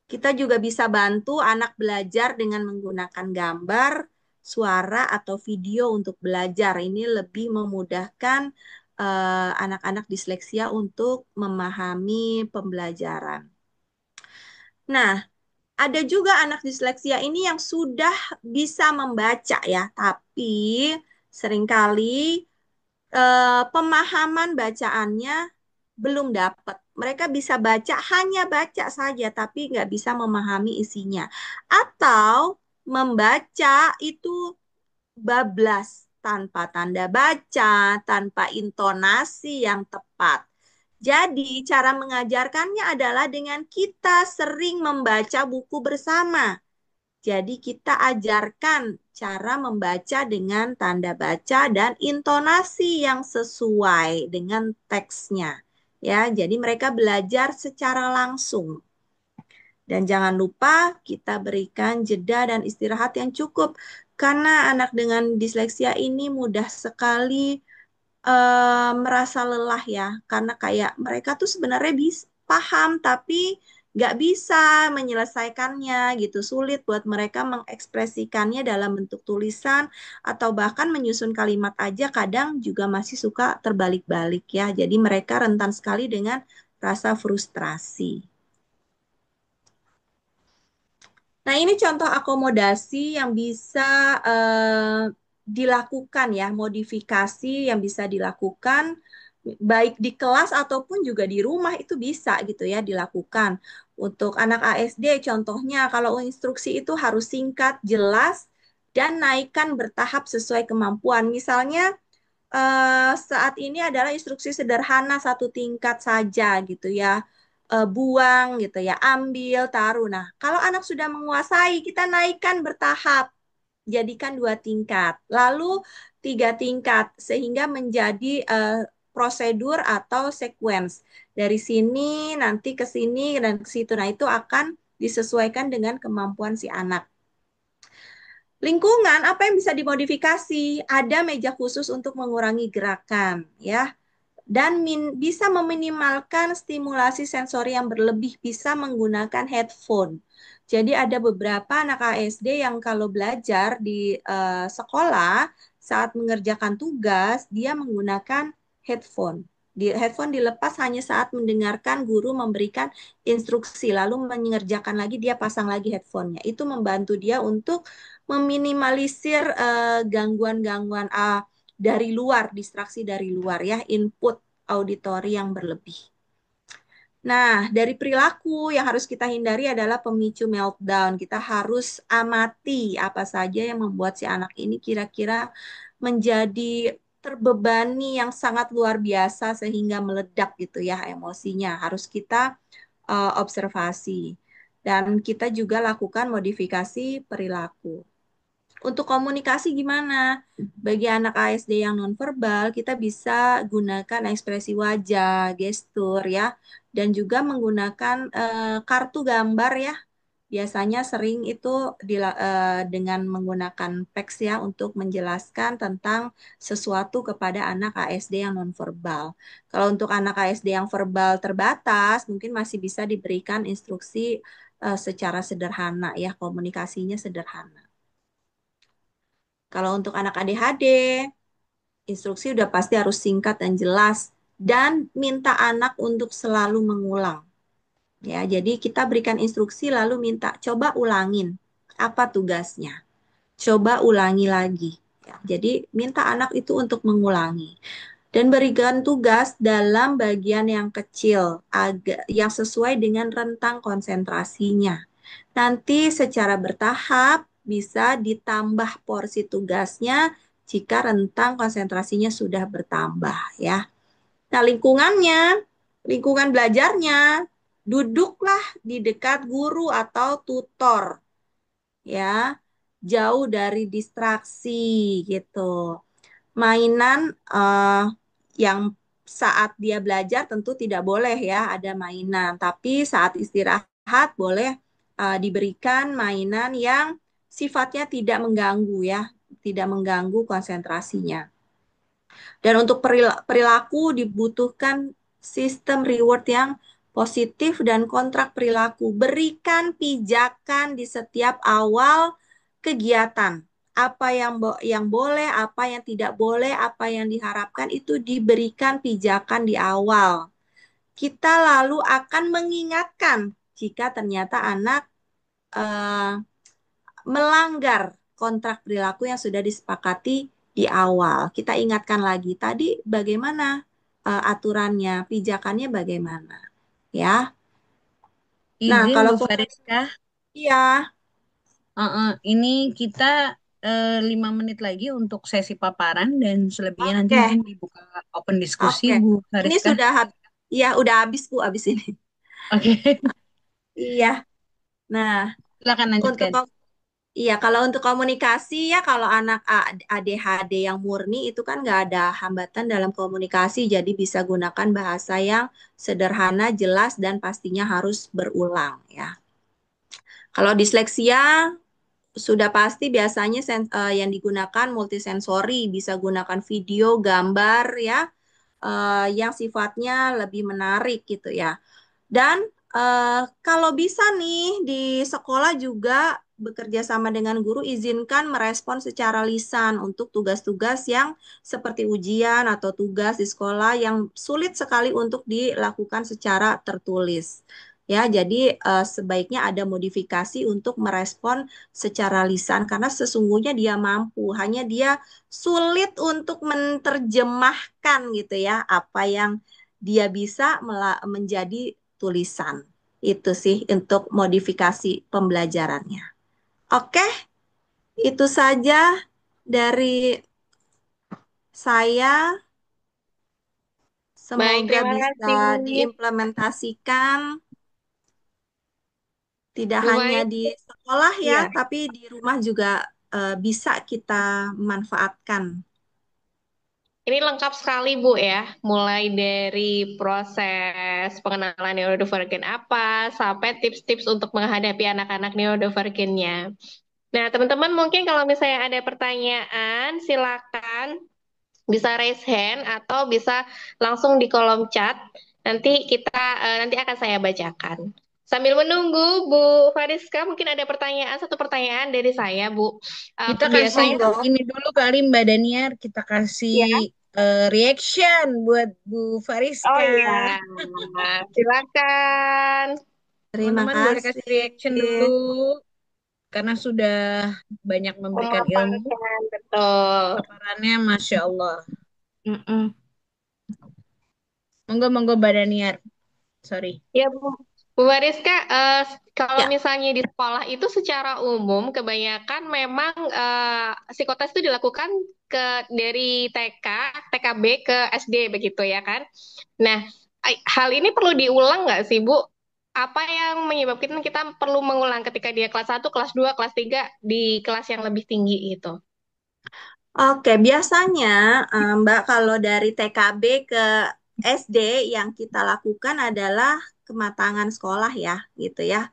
Kita juga bisa bantu anak belajar dengan menggunakan gambar, suara, atau video untuk belajar. Ini lebih memudahkan anak-anak disleksia untuk memahami pembelajaran. Nah, ada juga anak disleksia ini yang sudah bisa membaca ya, tapi seringkali pemahaman bacaannya belum dapat. Mereka bisa baca, hanya baca saja, tapi nggak bisa memahami isinya. Atau membaca itu bablas, tanpa tanda baca, tanpa intonasi yang tepat. Jadi, cara mengajarkannya adalah dengan kita sering membaca buku bersama. Jadi kita ajarkan cara membaca dengan tanda baca dan intonasi yang sesuai dengan teksnya. Ya, jadi mereka belajar secara langsung. Dan jangan lupa kita berikan jeda dan istirahat yang cukup karena anak dengan disleksia ini mudah sekali merasa lelah ya, karena kayak mereka tuh sebenarnya bisa paham tapi nggak bisa menyelesaikannya gitu, sulit buat mereka mengekspresikannya dalam bentuk tulisan atau bahkan menyusun kalimat aja kadang juga masih suka terbalik-balik ya, jadi mereka rentan sekali dengan rasa frustrasi. Nah, ini contoh akomodasi yang bisa dilakukan ya, modifikasi yang bisa dilakukan baik di kelas ataupun juga di rumah itu bisa gitu ya dilakukan. Untuk anak ASD contohnya kalau instruksi itu harus singkat, jelas, dan naikkan bertahap sesuai kemampuan. Misalnya saat ini adalah instruksi sederhana satu tingkat saja gitu ya. Buang gitu ya, ambil, taruh. Nah, kalau anak sudah menguasai, kita naikkan bertahap, jadikan dua tingkat, lalu tiga tingkat, sehingga menjadi prosedur atau sequence. Dari sini, nanti ke sini, dan ke situ. Nah, itu akan disesuaikan dengan kemampuan si anak. Lingkungan, apa yang bisa dimodifikasi? Ada meja khusus untuk mengurangi gerakan, ya. Dan bisa meminimalkan stimulasi sensori yang berlebih, bisa menggunakan headphone. Jadi ada beberapa anak ASD yang kalau belajar di sekolah, saat mengerjakan tugas, dia menggunakan headphone. Headphone dilepas hanya saat mendengarkan guru memberikan instruksi, lalu mengerjakan lagi, dia pasang lagi headphone-nya. Itu membantu dia untuk meminimalisir gangguan-gangguan dari luar, distraksi dari luar ya, input auditori yang berlebih. Nah, dari perilaku yang harus kita hindari adalah pemicu meltdown. Kita harus amati apa saja yang membuat si anak ini kira-kira menjadi terbebani yang sangat luar biasa sehingga meledak gitu ya emosinya. Harus kita observasi. Dan kita juga lakukan modifikasi perilaku. Untuk komunikasi gimana? Bagi anak ASD yang nonverbal, kita bisa gunakan ekspresi wajah, gestur ya, dan juga menggunakan kartu gambar ya. Biasanya sering itu dengan menggunakan teks ya untuk menjelaskan tentang sesuatu kepada anak ASD yang nonverbal. Kalau untuk anak ASD yang verbal terbatas, mungkin masih bisa diberikan instruksi secara sederhana ya, komunikasinya sederhana. Kalau untuk anak ADHD, instruksi udah pasti harus singkat dan jelas dan minta anak untuk selalu mengulang. Ya, jadi kita berikan instruksi lalu minta coba ulangin apa tugasnya. Coba ulangi lagi. Ya, jadi minta anak itu untuk mengulangi dan berikan tugas dalam bagian yang kecil, agak yang sesuai dengan rentang konsentrasinya. Nanti secara bertahap bisa ditambah porsi tugasnya jika rentang konsentrasinya sudah bertambah ya. Nah, lingkungan belajarnya, duduklah di dekat guru atau tutor ya, jauh dari distraksi gitu. Mainan yang saat dia belajar tentu tidak boleh ya ada mainan, tapi saat istirahat boleh diberikan mainan yang sifatnya tidak mengganggu ya, tidak mengganggu konsentrasinya. Dan untuk perilaku dibutuhkan sistem reward yang positif dan kontrak perilaku. Berikan pijakan di setiap awal kegiatan. Apa yang boleh, apa yang tidak boleh, apa yang diharapkan itu diberikan pijakan di awal. Kita lalu akan mengingatkan jika ternyata anak eh, melanggar kontrak perilaku yang sudah disepakati di awal. Kita ingatkan lagi tadi bagaimana aturannya, pijakannya bagaimana, ya. Nah, Izin kalau Bu Fariska, iya, ini kita 5 menit lagi untuk sesi paparan dan selebihnya nanti oke, mungkin dibuka open diskusi oke. Bu Ini Fariska. sudah ya udah habis Bu, habis ini. Oke, Iya. Nah, silakan untuk lanjutkan. iya, kalau untuk komunikasi ya, kalau anak ADHD yang murni itu kan nggak ada hambatan dalam komunikasi, jadi bisa gunakan bahasa yang sederhana, jelas, dan pastinya harus berulang ya. Kalau disleksia sudah pasti biasanya yang digunakan multisensori, bisa gunakan video, gambar ya, yang sifatnya lebih menarik gitu ya. Dan kalau bisa nih di sekolah juga bekerja sama dengan guru, izinkan merespon secara lisan untuk tugas-tugas yang seperti ujian atau tugas di sekolah yang sulit sekali untuk dilakukan secara tertulis. Ya, jadi sebaiknya ada modifikasi untuk merespon secara lisan karena sesungguhnya dia mampu, hanya dia sulit untuk menerjemahkan gitu ya apa yang dia bisa menjadi tulisan. Itu sih untuk modifikasi pembelajarannya. Oke, itu saja dari saya. Baik, Semoga terima bisa kasih. diimplementasikan tidak Bu hanya Faris, di sekolah ya, iya. tapi di rumah juga bisa kita manfaatkan. Ini lengkap sekali, Bu, ya. Mulai dari proses pengenalan neurodivergen apa, sampai tips-tips untuk menghadapi anak-anak neurodivergennya. Nah, teman-teman mungkin kalau misalnya ada pertanyaan, silakan bisa raise hand atau bisa langsung di kolom chat. Nanti akan saya bacakan. Sambil menunggu Bu Fariska, mungkin ada satu pertanyaan dari saya, Bu. Kita kasih Biasanya, Monggo. ini dulu kali Mbak Daniar, kita kasih ya. reaction buat Bu Oh Fariska. iya, silakan. Terima Teman-teman boleh kasih kasih. reaction dulu karena sudah banyak memberikan ilmu. Memaparkan, betul. Paparannya Masya Allah. Mm-mm. Monggo, monggo Mbak Daniar. Sorry. Ya, Bu Mariska, kalau Ya. misalnya di sekolah itu secara umum kebanyakan memang psikotes itu dilakukan dari TK, TKB ke SD begitu ya kan? Nah, hal ini perlu diulang nggak sih Bu? Apa yang menyebabkan kita perlu mengulang ketika dia kelas 1, kelas 2, kelas 3 di kelas yang lebih tinggi gitu? Oke, biasanya Mbak kalau dari TKB ke SD yang kita lakukan adalah kematangan sekolah ya, gitu ya.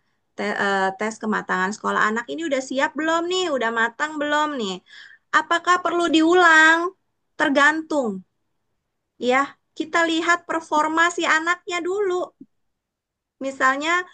Tes kematangan sekolah anak ini udah siap belum nih, udah matang belum nih. Apakah perlu diulang? Tergantung ya. Kita lihat performa si anaknya dulu. Misalnya,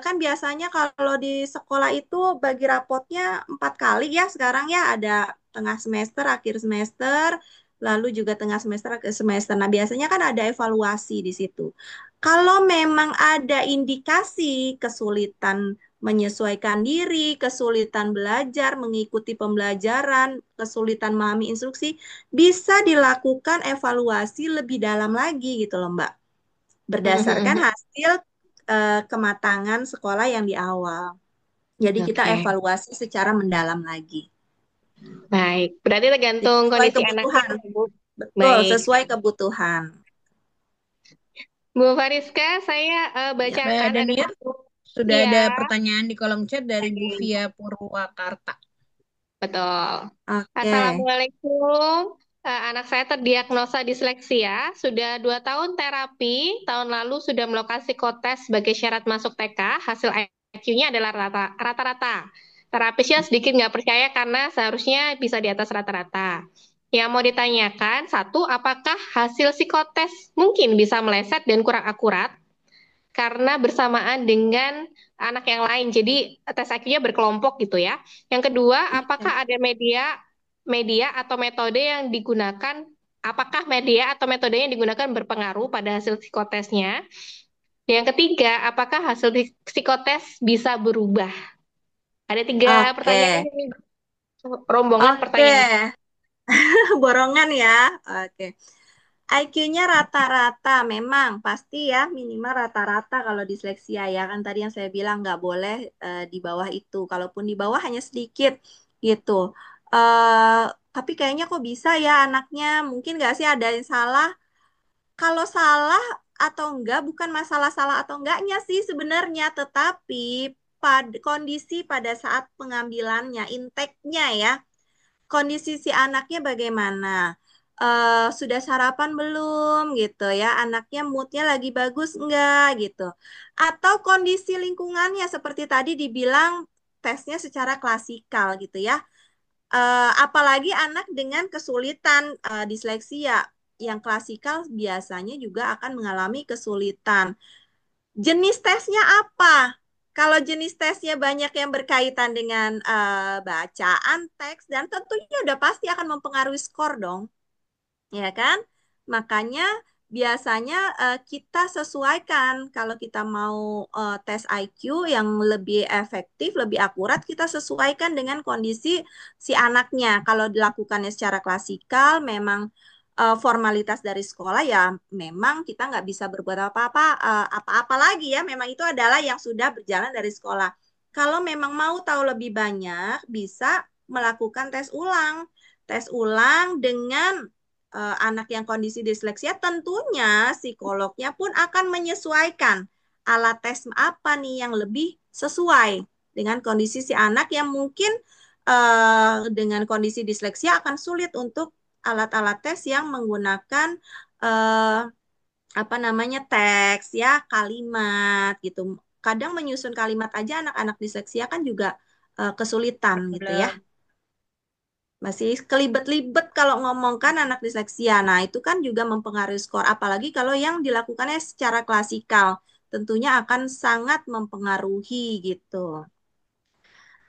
kan biasanya kalau di sekolah itu bagi rapotnya 4 kali ya sekarang ya ada tengah semester, akhir semester, lalu juga tengah semester, akhir semester. Nah, biasanya kan ada evaluasi di situ. Kalau memang ada indikasi kesulitan menyesuaikan diri, kesulitan belajar, mengikuti pembelajaran, kesulitan memahami instruksi, bisa dilakukan evaluasi lebih dalam lagi gitu loh, Mbak, berdasarkan hasil kematangan sekolah yang di awal. Jadi kita Oke, evaluasi secara mendalam lagi. baik. Berarti Jadi tergantung sesuai kondisi anaknya, kebutuhan. ya, Bu. Betul, Baik. sesuai kebutuhan. Bu Fariska, saya Ya. Mbak bacakan ada Daniar, satu. sudah Iya, ada pertanyaan di kolom chat dari Bu oke, Via Purwakarta. betul. Oke. Assalamualaikum. Anak saya terdiagnosa disleksia, sudah 2 tahun terapi, tahun lalu sudah melakukan psikotes sebagai syarat masuk TK, hasil IQ-nya adalah rata-rata. Terapisnya sedikit nggak percaya karena seharusnya bisa di atas rata-rata. Yang mau ditanyakan, satu, apakah hasil psikotes mungkin bisa meleset dan kurang akurat karena bersamaan dengan anak yang lain. Jadi tes IQ-nya berkelompok gitu ya. Yang kedua, Iya. apakah ada media media atau metode yang digunakan, apakah media atau metode yang digunakan berpengaruh pada hasil psikotesnya? Yang ketiga, apakah hasil psikotes bisa berubah? Ada tiga Oke. pertanyaan ini, rombongan Oke. pertanyaan. Borongan ya. Oke. IQ-nya rata-rata memang pasti ya minimal rata-rata kalau disleksia ya kan tadi yang saya bilang nggak boleh di bawah itu. Kalaupun di bawah hanya sedikit gitu. Eh tapi kayaknya kok bisa ya anaknya mungkin nggak sih ada yang salah? Kalau salah atau enggak bukan masalah salah atau enggaknya sih sebenarnya, tetapi pada kondisi pada saat pengambilannya, intake-nya ya kondisi si anaknya bagaimana? Sudah sarapan belum gitu ya? Anaknya moodnya lagi bagus enggak gitu? Atau kondisi lingkungannya seperti tadi dibilang tesnya secara klasikal gitu ya. Apalagi anak dengan kesulitan disleksia yang klasikal biasanya juga akan mengalami kesulitan. Jenis tesnya apa? Kalau jenis tesnya banyak yang berkaitan dengan bacaan, teks, dan tentunya udah pasti akan mempengaruhi skor dong, ya kan? Makanya biasanya kita sesuaikan kalau kita mau tes IQ yang lebih efektif, lebih akurat, kita sesuaikan dengan kondisi si anaknya. Kalau dilakukannya secara klasikal, memang formalitas dari sekolah ya memang kita nggak bisa berbuat apa-apa apa-apa lagi ya. Memang itu adalah yang sudah berjalan dari sekolah. Kalau memang mau tahu lebih banyak, bisa melakukan tes ulang. Tes ulang dengan anak yang kondisi disleksia, tentunya psikolognya pun akan menyesuaikan alat tes apa nih yang lebih sesuai dengan kondisi si anak yang mungkin dengan kondisi disleksia akan sulit untuk alat-alat tes yang menggunakan eh, apa namanya teks ya, kalimat gitu. Kadang menyusun kalimat aja anak-anak disleksia kan juga kesulitan gitu ya. Problem. Masih kelibet-libet kalau ngomongkan anak disleksia. Nah, itu kan juga mempengaruhi skor. Apalagi kalau yang dilakukannya secara klasikal. Tentunya akan sangat mempengaruhi gitu.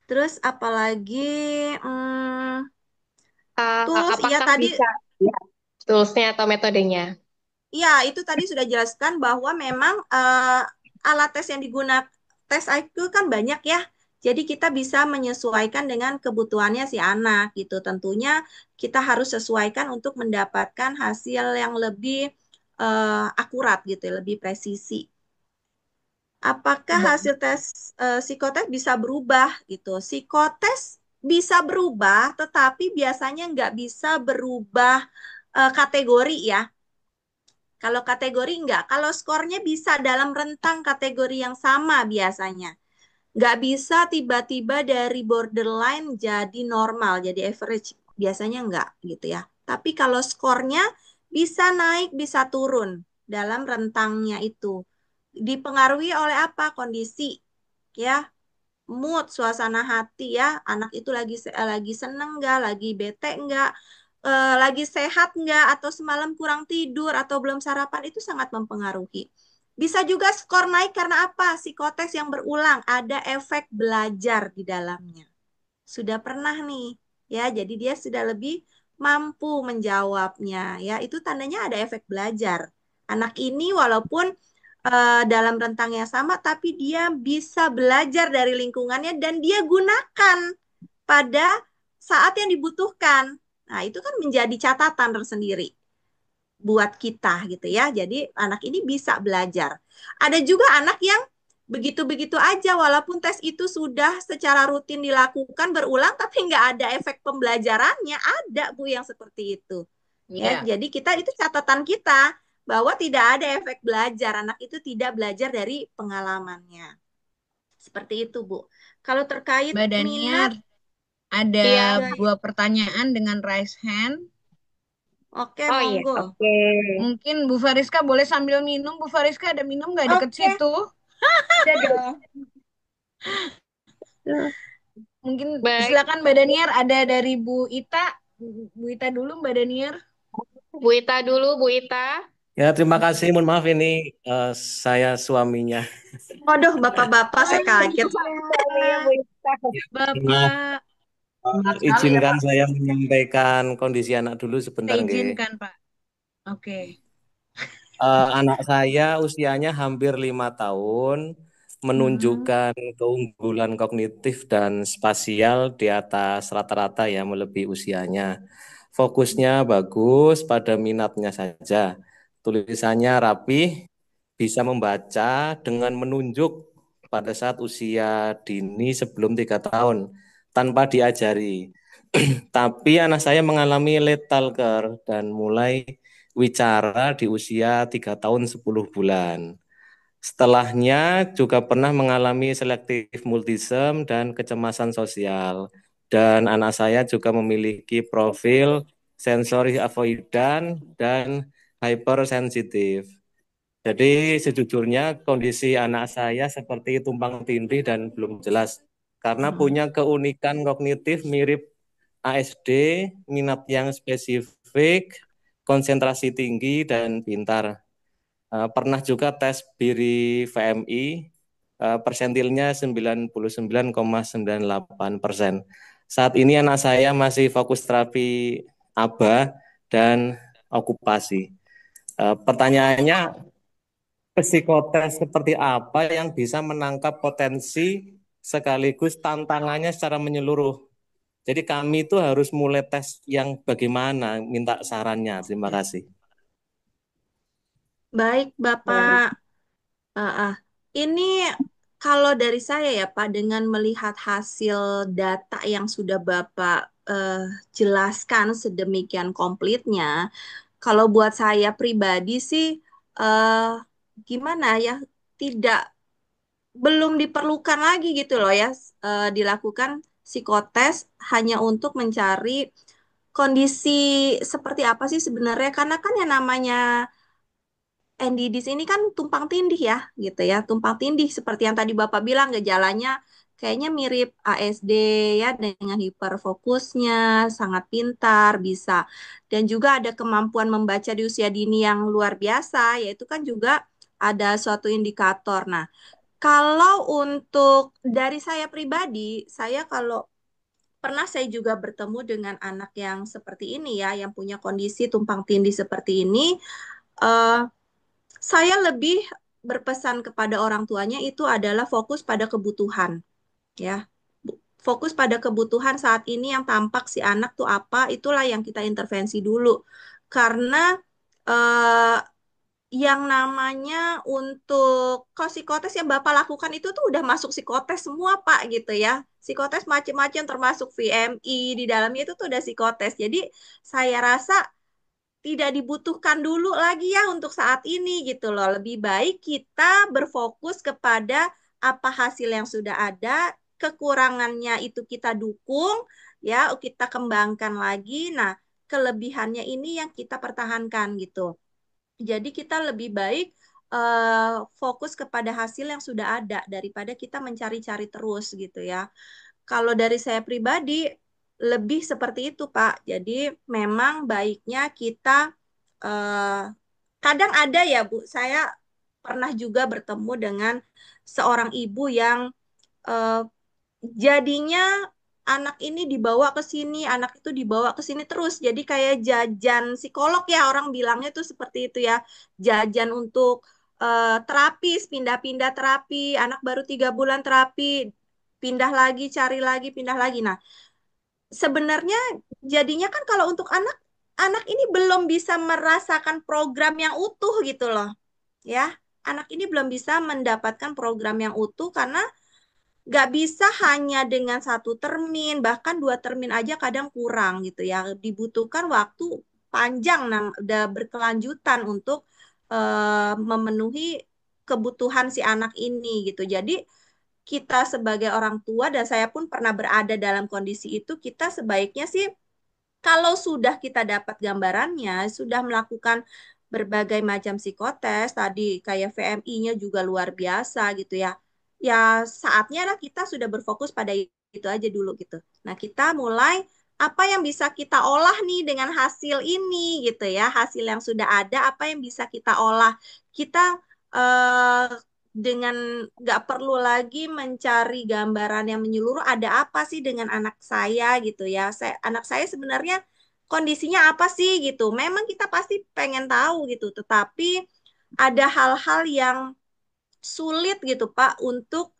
Terus apalagi hmm, tools, iya Apakah tadi, bisa ya, toolsnya atau metodenya? iya itu tadi sudah jelaskan bahwa memang alat tes yang digunakan, tes IQ kan banyak ya. Jadi kita bisa menyesuaikan dengan kebutuhannya si anak gitu. Tentunya kita harus sesuaikan untuk mendapatkan hasil yang lebih akurat gitu, ya, lebih presisi. Apakah Ba- hasil tes psikotes bisa berubah gitu? Psikotes bisa berubah, tetapi biasanya nggak bisa berubah kategori ya. Kalau kategori enggak, kalau skornya bisa dalam rentang kategori yang sama biasanya. Nggak bisa tiba-tiba dari borderline jadi normal, jadi average. Biasanya enggak gitu ya. Tapi kalau skornya bisa naik, bisa turun dalam rentangnya itu. Dipengaruhi oleh apa? Kondisi ya, mood, suasana hati ya. Anak itu lagi seneng nggak, lagi bete nggak, lagi sehat nggak, atau semalam kurang tidur, atau belum sarapan, itu sangat mempengaruhi. Bisa juga skor naik karena apa? Psikotes yang berulang, ada efek belajar di dalamnya. Sudah pernah nih, ya, jadi dia sudah lebih mampu menjawabnya, ya. Itu tandanya ada efek belajar. Anak ini walaupun dalam rentang yang sama, tapi dia bisa belajar dari lingkungannya dan dia gunakan pada saat yang dibutuhkan. Nah, itu kan menjadi catatan tersendiri buat kita gitu ya. Jadi anak ini bisa belajar. Ada juga anak yang begitu-begitu aja walaupun tes itu sudah secara rutin dilakukan berulang tapi nggak ada efek pembelajarannya. Ada Bu yang seperti itu. Ya, Iya, jadi kita itu catatan kita bahwa tidak ada efek belajar. Anak itu tidak belajar dari pengalamannya. Seperti itu, Bu. Kalau terkait Mbak minat, Daniar, ada Iya. ya, ya. dua pertanyaan dengan raise hand. Oke, Oh iya, monggo. oke. Mungkin Bu Fariska boleh sambil minum. Bu Fariska ada minum nggak deket Oke, situ? ada dong. Mungkin Baik, silakan Mbak Daniar, ada dari Bu Ita. Bu Ita dulu Mbak Daniar. Bu Ita dulu, Bu Ita. Ya, terima Oke. kasih. Mohon maaf ini saya suaminya. Waduh, bapak-bapak saya kaget. Suaminya Bu Ita. Maaf, Bapak, semangat sekali ya izinkan Pak. saya menyampaikan kondisi anak dulu Saya sebentar, nggih. izinkan Pak. Oke. Anak saya usianya hampir 5 tahun, Mm-mm. menunjukkan keunggulan kognitif dan spasial di atas rata-rata ya, melebihi usianya. Fokusnya bagus, pada minatnya saja. Tulisannya rapi, bisa membaca dengan menunjuk pada saat usia dini sebelum 3 tahun tanpa diajari. Tapi anak saya mengalami late talker dan mulai wicara di usia 3 tahun 10 bulan. Setelahnya juga pernah mengalami selektif multisem dan kecemasan sosial. Dan anak saya juga memiliki profil sensori avoidan dan hypersensitif. Jadi sejujurnya kondisi anak saya seperti tumpang tindih dan belum jelas. Karena Mm-mm. punya keunikan kognitif mirip ASD, minat yang spesifik, konsentrasi tinggi, dan pintar. Pernah juga tes BIRI VMI, persentilnya 99,98%. Saat ini anak saya masih fokus terapi ABA dan okupasi. Pertanyaannya, psikotes seperti apa yang bisa menangkap potensi sekaligus tantangannya secara menyeluruh? Jadi kami itu harus mulai tes yang bagaimana, minta sarannya. Terima kasih. Baik, Bapak. Ah, ah. Ini kalau dari saya ya Pak, dengan melihat hasil data yang sudah Bapak jelaskan sedemikian komplitnya, kalau buat saya pribadi sih eh, gimana ya, tidak belum diperlukan lagi gitu loh ya, dilakukan psikotes hanya untuk mencari kondisi seperti apa sih sebenarnya, karena kan yang namanya NDDs ini kan tumpang tindih ya, gitu ya. Tumpang tindih seperti yang tadi Bapak bilang, gejalanya kayaknya mirip ASD ya, dengan hiperfokusnya, sangat pintar, bisa. Dan juga ada kemampuan membaca di usia dini yang luar biasa, yaitu kan juga ada suatu indikator. Nah, kalau untuk dari saya pribadi, saya kalau pernah saya juga bertemu dengan anak yang seperti ini ya, yang punya kondisi tumpang tindih seperti ini, eh, saya lebih berpesan kepada orang tuanya itu adalah fokus pada kebutuhan, ya. Fokus pada kebutuhan saat ini yang tampak si anak tuh apa, itulah yang kita intervensi dulu. Karena eh, yang namanya untuk psikotes yang Bapak lakukan itu tuh udah masuk psikotes semua, Pak, gitu ya. Psikotes macam-macam termasuk VMI di dalamnya itu tuh udah psikotes. Jadi saya rasa tidak dibutuhkan dulu lagi ya untuk saat ini gitu loh. Lebih baik kita berfokus kepada apa hasil yang sudah ada, kekurangannya itu kita dukung, ya, kita kembangkan lagi. Nah, kelebihannya ini yang kita pertahankan gitu. Jadi kita lebih baik fokus kepada hasil yang sudah ada daripada kita mencari-cari terus gitu ya. Kalau dari saya pribadi lebih seperti itu, Pak. Jadi memang baiknya kita eh, kadang ada ya, Bu. Saya pernah juga bertemu dengan seorang ibu yang eh, jadinya anak ini dibawa ke sini, anak itu dibawa ke sini terus. Jadi kayak jajan psikolog ya, orang bilangnya tuh seperti itu ya. Jajan untuk terapis, pindah-pindah terapi, anak baru 3 bulan terapi, pindah lagi, cari lagi, pindah lagi. Nah, sebenarnya jadinya kan kalau untuk anak, anak ini belum bisa merasakan program yang utuh gitu loh. Ya, anak ini belum bisa mendapatkan program yang utuh karena nggak bisa hanya dengan 1 termin, bahkan 2 termin aja kadang kurang gitu ya. Dibutuhkan waktu panjang, udah berkelanjutan untuk memenuhi kebutuhan si anak ini gitu. Jadi kita sebagai orang tua, dan saya pun pernah berada dalam kondisi itu, kita sebaiknya sih kalau sudah kita dapat gambarannya, sudah melakukan berbagai macam psikotes, tadi kayak VMI-nya juga luar biasa gitu ya. ya saatnya lah kita sudah berfokus pada itu aja dulu gitu. Nah, kita mulai apa yang bisa kita olah nih dengan hasil ini gitu ya. Hasil yang sudah ada, apa yang bisa kita olah. Kita eh, dengan nggak perlu lagi mencari gambaran yang menyeluruh, ada apa sih dengan anak saya gitu ya. Anak saya sebenarnya kondisinya apa sih gitu. Memang kita pasti pengen tahu gitu, tetapi ada hal-hal yang sulit gitu Pak untuk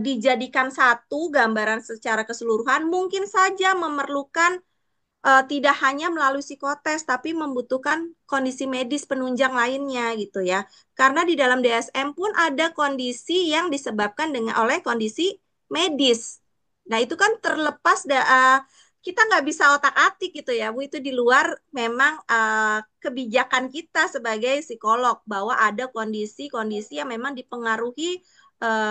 dijadikan satu gambaran secara keseluruhan. Mungkin saja memerlukan tidak hanya melalui psikotes, tapi membutuhkan kondisi medis penunjang lainnya gitu ya. Karena di dalam DSM pun ada kondisi yang disebabkan dengan oleh kondisi medis. Nah itu kan terlepas kita nggak bisa otak-atik gitu ya, Bu. Itu di luar memang kebijakan kita sebagai psikolog bahwa ada kondisi-kondisi yang memang dipengaruhi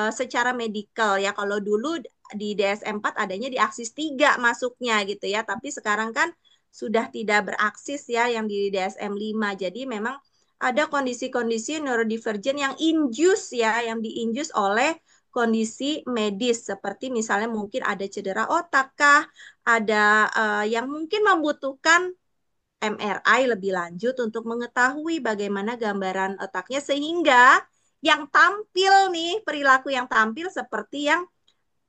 secara medikal ya. Kalau dulu di DSM 4 adanya di aksis 3 masuknya gitu ya. Tapi sekarang kan sudah tidak beraksis ya yang di DSM 5. Jadi memang ada kondisi-kondisi neurodivergent yang induce ya, yang diinduce oleh kondisi medis seperti misalnya mungkin ada cedera otak kah, ada yang mungkin membutuhkan MRI lebih lanjut untuk mengetahui bagaimana gambaran otaknya sehingga yang tampil nih perilaku yang tampil seperti yang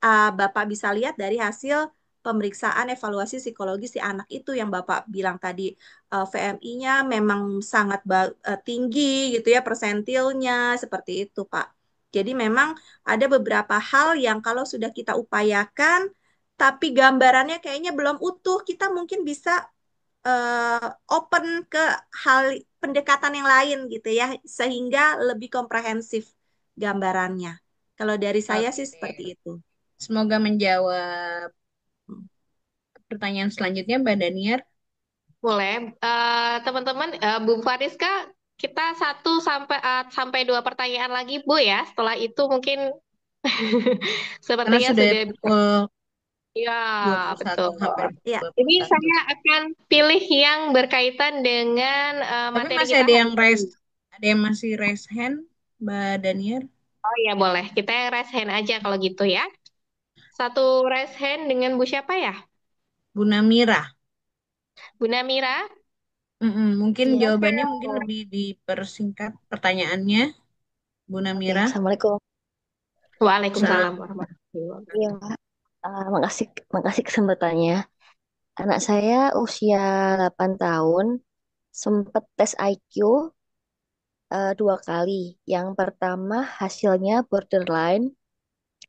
Bapak bisa lihat dari hasil pemeriksaan evaluasi psikologi si anak itu yang Bapak bilang tadi VMI-nya memang sangat tinggi gitu ya persentilnya seperti itu Pak. Jadi memang ada beberapa hal yang kalau sudah kita upayakan tapi gambarannya kayaknya belum utuh, kita mungkin bisa open ke hal pendekatan yang lain gitu ya sehingga lebih komprehensif gambarannya. Kalau dari saya sih seperti Oke. itu. Semoga menjawab pertanyaan selanjutnya, Mbak Daniar. Boleh. Teman-teman, Bu Fariska, kita sampai dua pertanyaan lagi, Bu ya. Setelah itu mungkin Karena sepertinya sudah sudah bisa. pukul Ya, 21, betul. hampir Ya, Ini 21. saya akan pilih yang berkaitan dengan Tapi materi masih kita ada hari yang ini. ada yang masih raise hand, Mbak Daniar. Oh ya, boleh. Kita raise hand aja kalau gitu ya. Satu raise hand dengan Bu siapa ya? Bu Namira. Bu Namira. Mungkin Iya, jawabannya mungkin lebih dipersingkat pertanyaannya, Bu oke. Namira. Assalamualaikum. Waalaikumsalam Salam. warahmatullahi Iya, wabarakatuh. Mbak. Makasih, makasih kesempatannya. Anak saya usia 8 tahun, sempat tes IQ 2 kali. Yang pertama hasilnya borderline,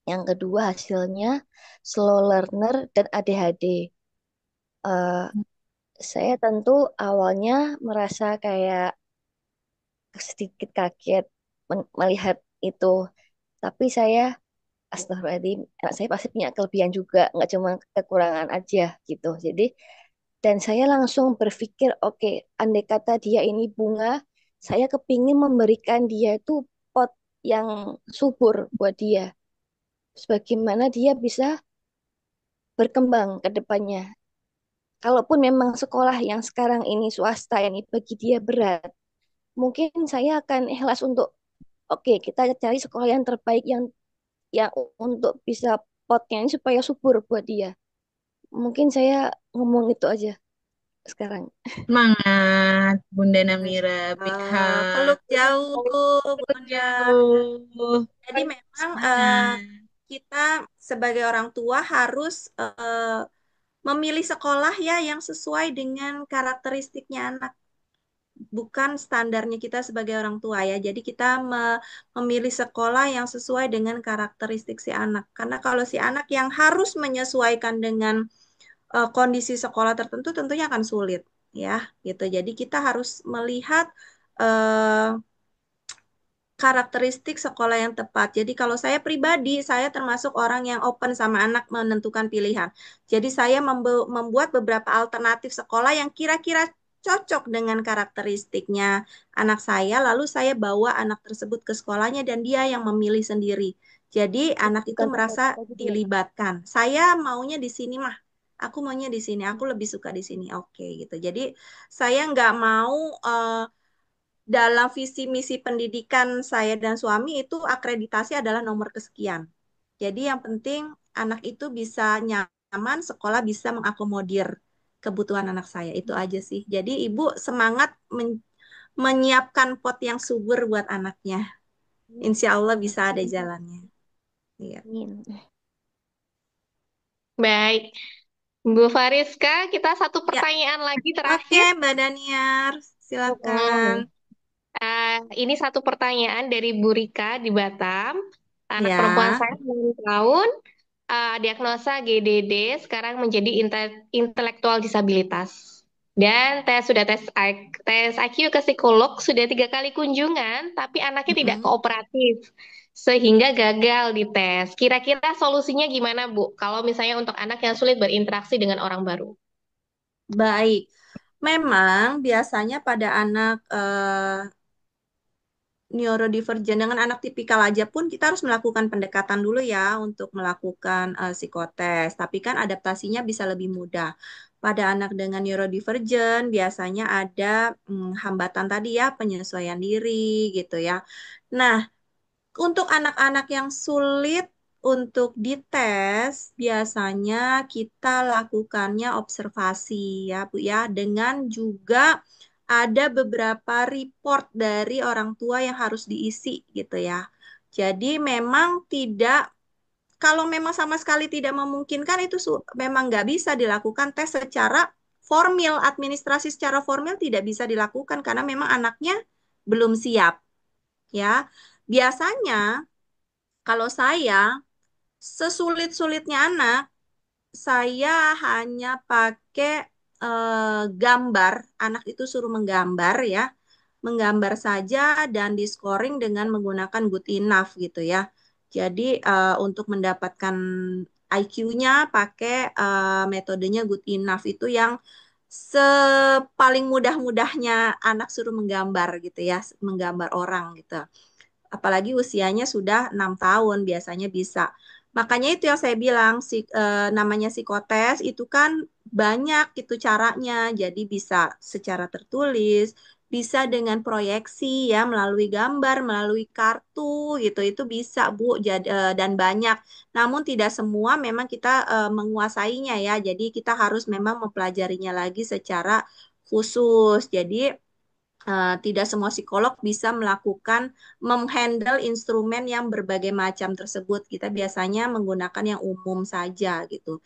yang kedua hasilnya slow learner dan ADHD. Eh, saya tentu awalnya merasa kayak sedikit kaget melihat itu. Tapi saya Astagfirullahaladzim, anak saya pasti punya kelebihan juga, nggak cuma kekurangan aja gitu. Jadi, dan saya langsung berpikir, oke, andai kata dia ini bunga, saya kepingin memberikan dia itu pot yang subur buat dia. Sebagaimana dia bisa berkembang ke depannya. Kalaupun memang sekolah yang sekarang ini swasta ini bagi dia berat, mungkin saya akan ikhlas untuk, oke, kita cari sekolah yang terbaik yang untuk bisa potnya ini supaya subur buat dia. Mungkin saya ngomong itu aja sekarang. Semangat, Bunda Namira. Big hug. peluk jauh, Peluk Bunda. jauh. Jadi memang Semangat. kita sebagai orang tua harus memilih sekolah ya yang sesuai dengan karakteristiknya anak, bukan standarnya kita sebagai orang tua ya. Jadi kita memilih sekolah yang sesuai dengan karakteristik si anak. Karena kalau si anak yang harus menyesuaikan dengan kondisi sekolah tertentu tentunya akan sulit ya gitu. Jadi kita harus melihat eh, karakteristik sekolah yang tepat. Jadi kalau saya pribadi, saya termasuk orang yang open sama anak menentukan pilihan. Jadi saya membuat beberapa alternatif sekolah yang kira-kira cocok dengan karakteristiknya anak saya, lalu saya bawa anak tersebut ke sekolahnya dan dia yang memilih sendiri. Jadi anak itu Bukan merasa terpaksa gitu ya, Kak. dilibatkan. Saya maunya di sini mah. Aku maunya di sini. Aku lebih suka di sini. Oke gitu. Jadi saya nggak mau dalam visi misi pendidikan saya dan suami itu akreditasi adalah nomor kesekian. Jadi yang penting anak itu bisa nyaman, sekolah bisa mengakomodir kebutuhan anak saya. Itu aja sih. Jadi ibu semangat menyiapkan pot yang subur buat anaknya. Insya Allah bisa ada jalannya. Iya. Amin. Baik, Bu Fariska, kita satu Ya, pertanyaan lagi oke terakhir. Mbak Daniar, silakan. Mm. Ini satu pertanyaan dari Bu Rika di Batam. Anak perempuan Ya. saya 6 tahun, diagnosa GDD, sekarang menjadi intelektual disabilitas. Dan tes IQ ke psikolog sudah 3 kali kunjungan, tapi anaknya tidak Mm-mm. kooperatif sehingga gagal di tes. Kira-kira solusinya gimana, Bu? Kalau misalnya untuk anak yang sulit berinteraksi dengan orang baru. Baik. Memang biasanya pada anak neurodivergent dengan anak tipikal aja pun kita harus melakukan pendekatan dulu ya untuk melakukan psikotes. Tapi kan adaptasinya bisa lebih mudah. Pada anak dengan neurodivergent biasanya ada hambatan tadi ya penyesuaian diri gitu ya. Nah, untuk anak-anak yang sulit untuk dites, biasanya kita lakukannya observasi ya Bu ya, dengan juga ada beberapa report dari orang tua yang harus diisi gitu ya. Jadi memang tidak, kalau memang sama sekali tidak memungkinkan itu memang nggak bisa dilakukan tes secara formil, administrasi secara formil tidak bisa dilakukan karena memang anaknya belum siap ya. Biasanya kalau saya, sesulit-sulitnya anak, saya hanya pakai gambar. Anak itu suruh menggambar ya. Menggambar saja dan di-scoring dengan menggunakan good enough gitu ya. Jadi untuk mendapatkan IQ-nya pakai metodenya good enough itu yang sepaling mudah-mudahnya anak suruh menggambar gitu ya, menggambar orang gitu. Apalagi usianya sudah 6 tahun biasanya bisa. Makanya itu yang saya bilang namanya psikotes itu kan banyak itu caranya. Jadi bisa secara tertulis, bisa dengan proyeksi ya melalui gambar, melalui kartu gitu. Itu bisa Bu dan banyak. Namun tidak semua memang kita menguasainya ya. Jadi kita harus memang mempelajarinya lagi secara khusus. Jadi tidak semua psikolog bisa melakukan menghandle instrumen yang berbagai macam tersebut. Kita biasanya menggunakan yang umum saja gitu.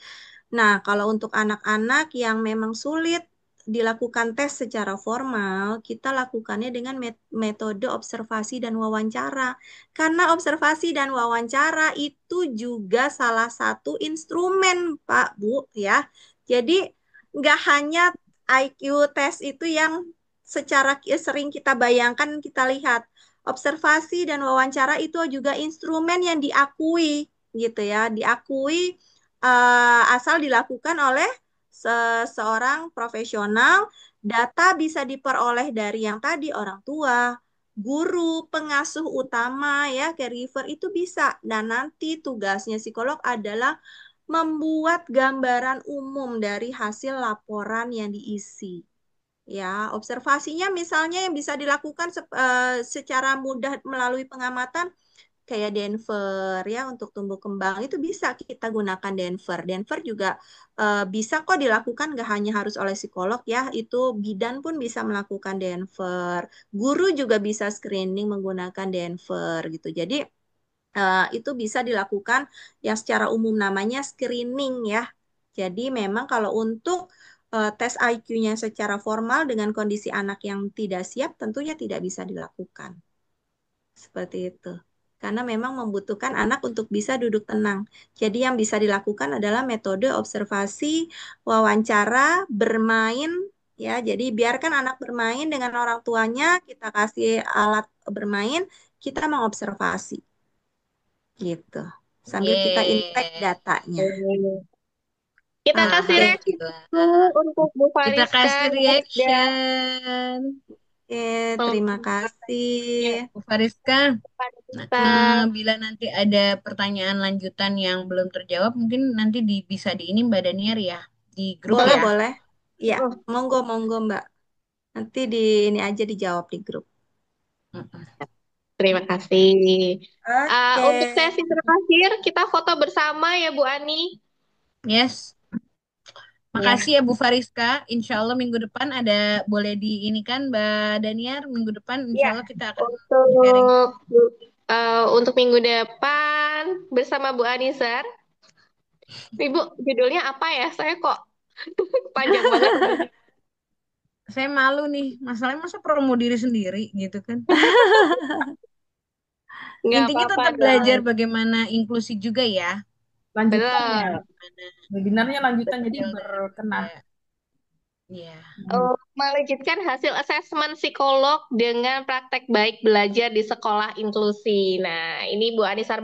Nah, kalau untuk anak-anak yang memang sulit dilakukan tes secara formal, kita lakukannya dengan metode observasi dan wawancara. Karena observasi dan wawancara itu juga salah satu instrumen, Pak, Bu, ya. Jadi, nggak hanya IQ tes itu yang secara sering kita bayangkan, kita lihat. Observasi dan wawancara itu juga instrumen yang diakui, gitu ya. Diakui asal dilakukan oleh seorang profesional, data bisa diperoleh dari yang tadi orang tua, guru, pengasuh utama ya, caregiver itu bisa. Dan nanti tugasnya psikolog adalah membuat gambaran umum dari hasil laporan yang diisi. Ya, observasinya misalnya yang bisa dilakukan secara mudah melalui pengamatan kayak Denver ya untuk tumbuh kembang itu bisa kita gunakan Denver. Denver juga bisa kok dilakukan nggak hanya harus oleh psikolog ya, itu bidan pun bisa melakukan Denver. Guru juga bisa screening menggunakan Denver gitu. Jadi itu bisa dilakukan yang secara umum namanya screening ya. Jadi memang kalau untuk tes IQ-nya secara formal dengan kondisi anak yang tidak siap tentunya tidak bisa dilakukan. Seperti itu. Karena memang membutuhkan anak untuk bisa duduk tenang. Jadi yang bisa dilakukan adalah metode observasi, wawancara, bermain, ya. Jadi biarkan anak bermain dengan orang tuanya, kita kasih alat bermain, kita mengobservasi, gitu. Sambil kita input Yeay. datanya. Kita kasih reaksi Alhamdulillah. untuk Bu Kita Fariska kasih yang sudah reaction. Oke, terima memberikan kasih. Bu Fariska, kepada kita. bila nanti ada pertanyaan lanjutan yang belum terjawab, mungkin nanti bisa di ini Mbak Daniar ya, di grup Boleh, ya. boleh. Iya, Oh, monggo, monggo, Mbak. Nanti di ini aja dijawab di grup. Mm-mm. Terima kasih. Untuk Oke. sesi terakhir, kita foto bersama ya Bu Ani. Yes. Ya. Makasih ya Bu Fariska. Insya Allah minggu depan ada boleh di ini kan Mbak Daniar minggu depan Insya Ya, Allah kita akan sharing. untuk minggu depan bersama Bu Anizar. Ibu, judulnya apa ya? Saya kok panjang banget. Saya malu nih, masalahnya masa promo diri sendiri gitu kan. Nggak Intinya apa-apa tetap belajar dong. bagaimana inklusi juga ya. Lanjutan ya, Betul. webinarnya lanjutan jadi Betul dan berkenan. ya. Melanjutkan hasil asesmen psikolog dengan praktek baik belajar di sekolah inklusi. Nah, ini Bu Anisar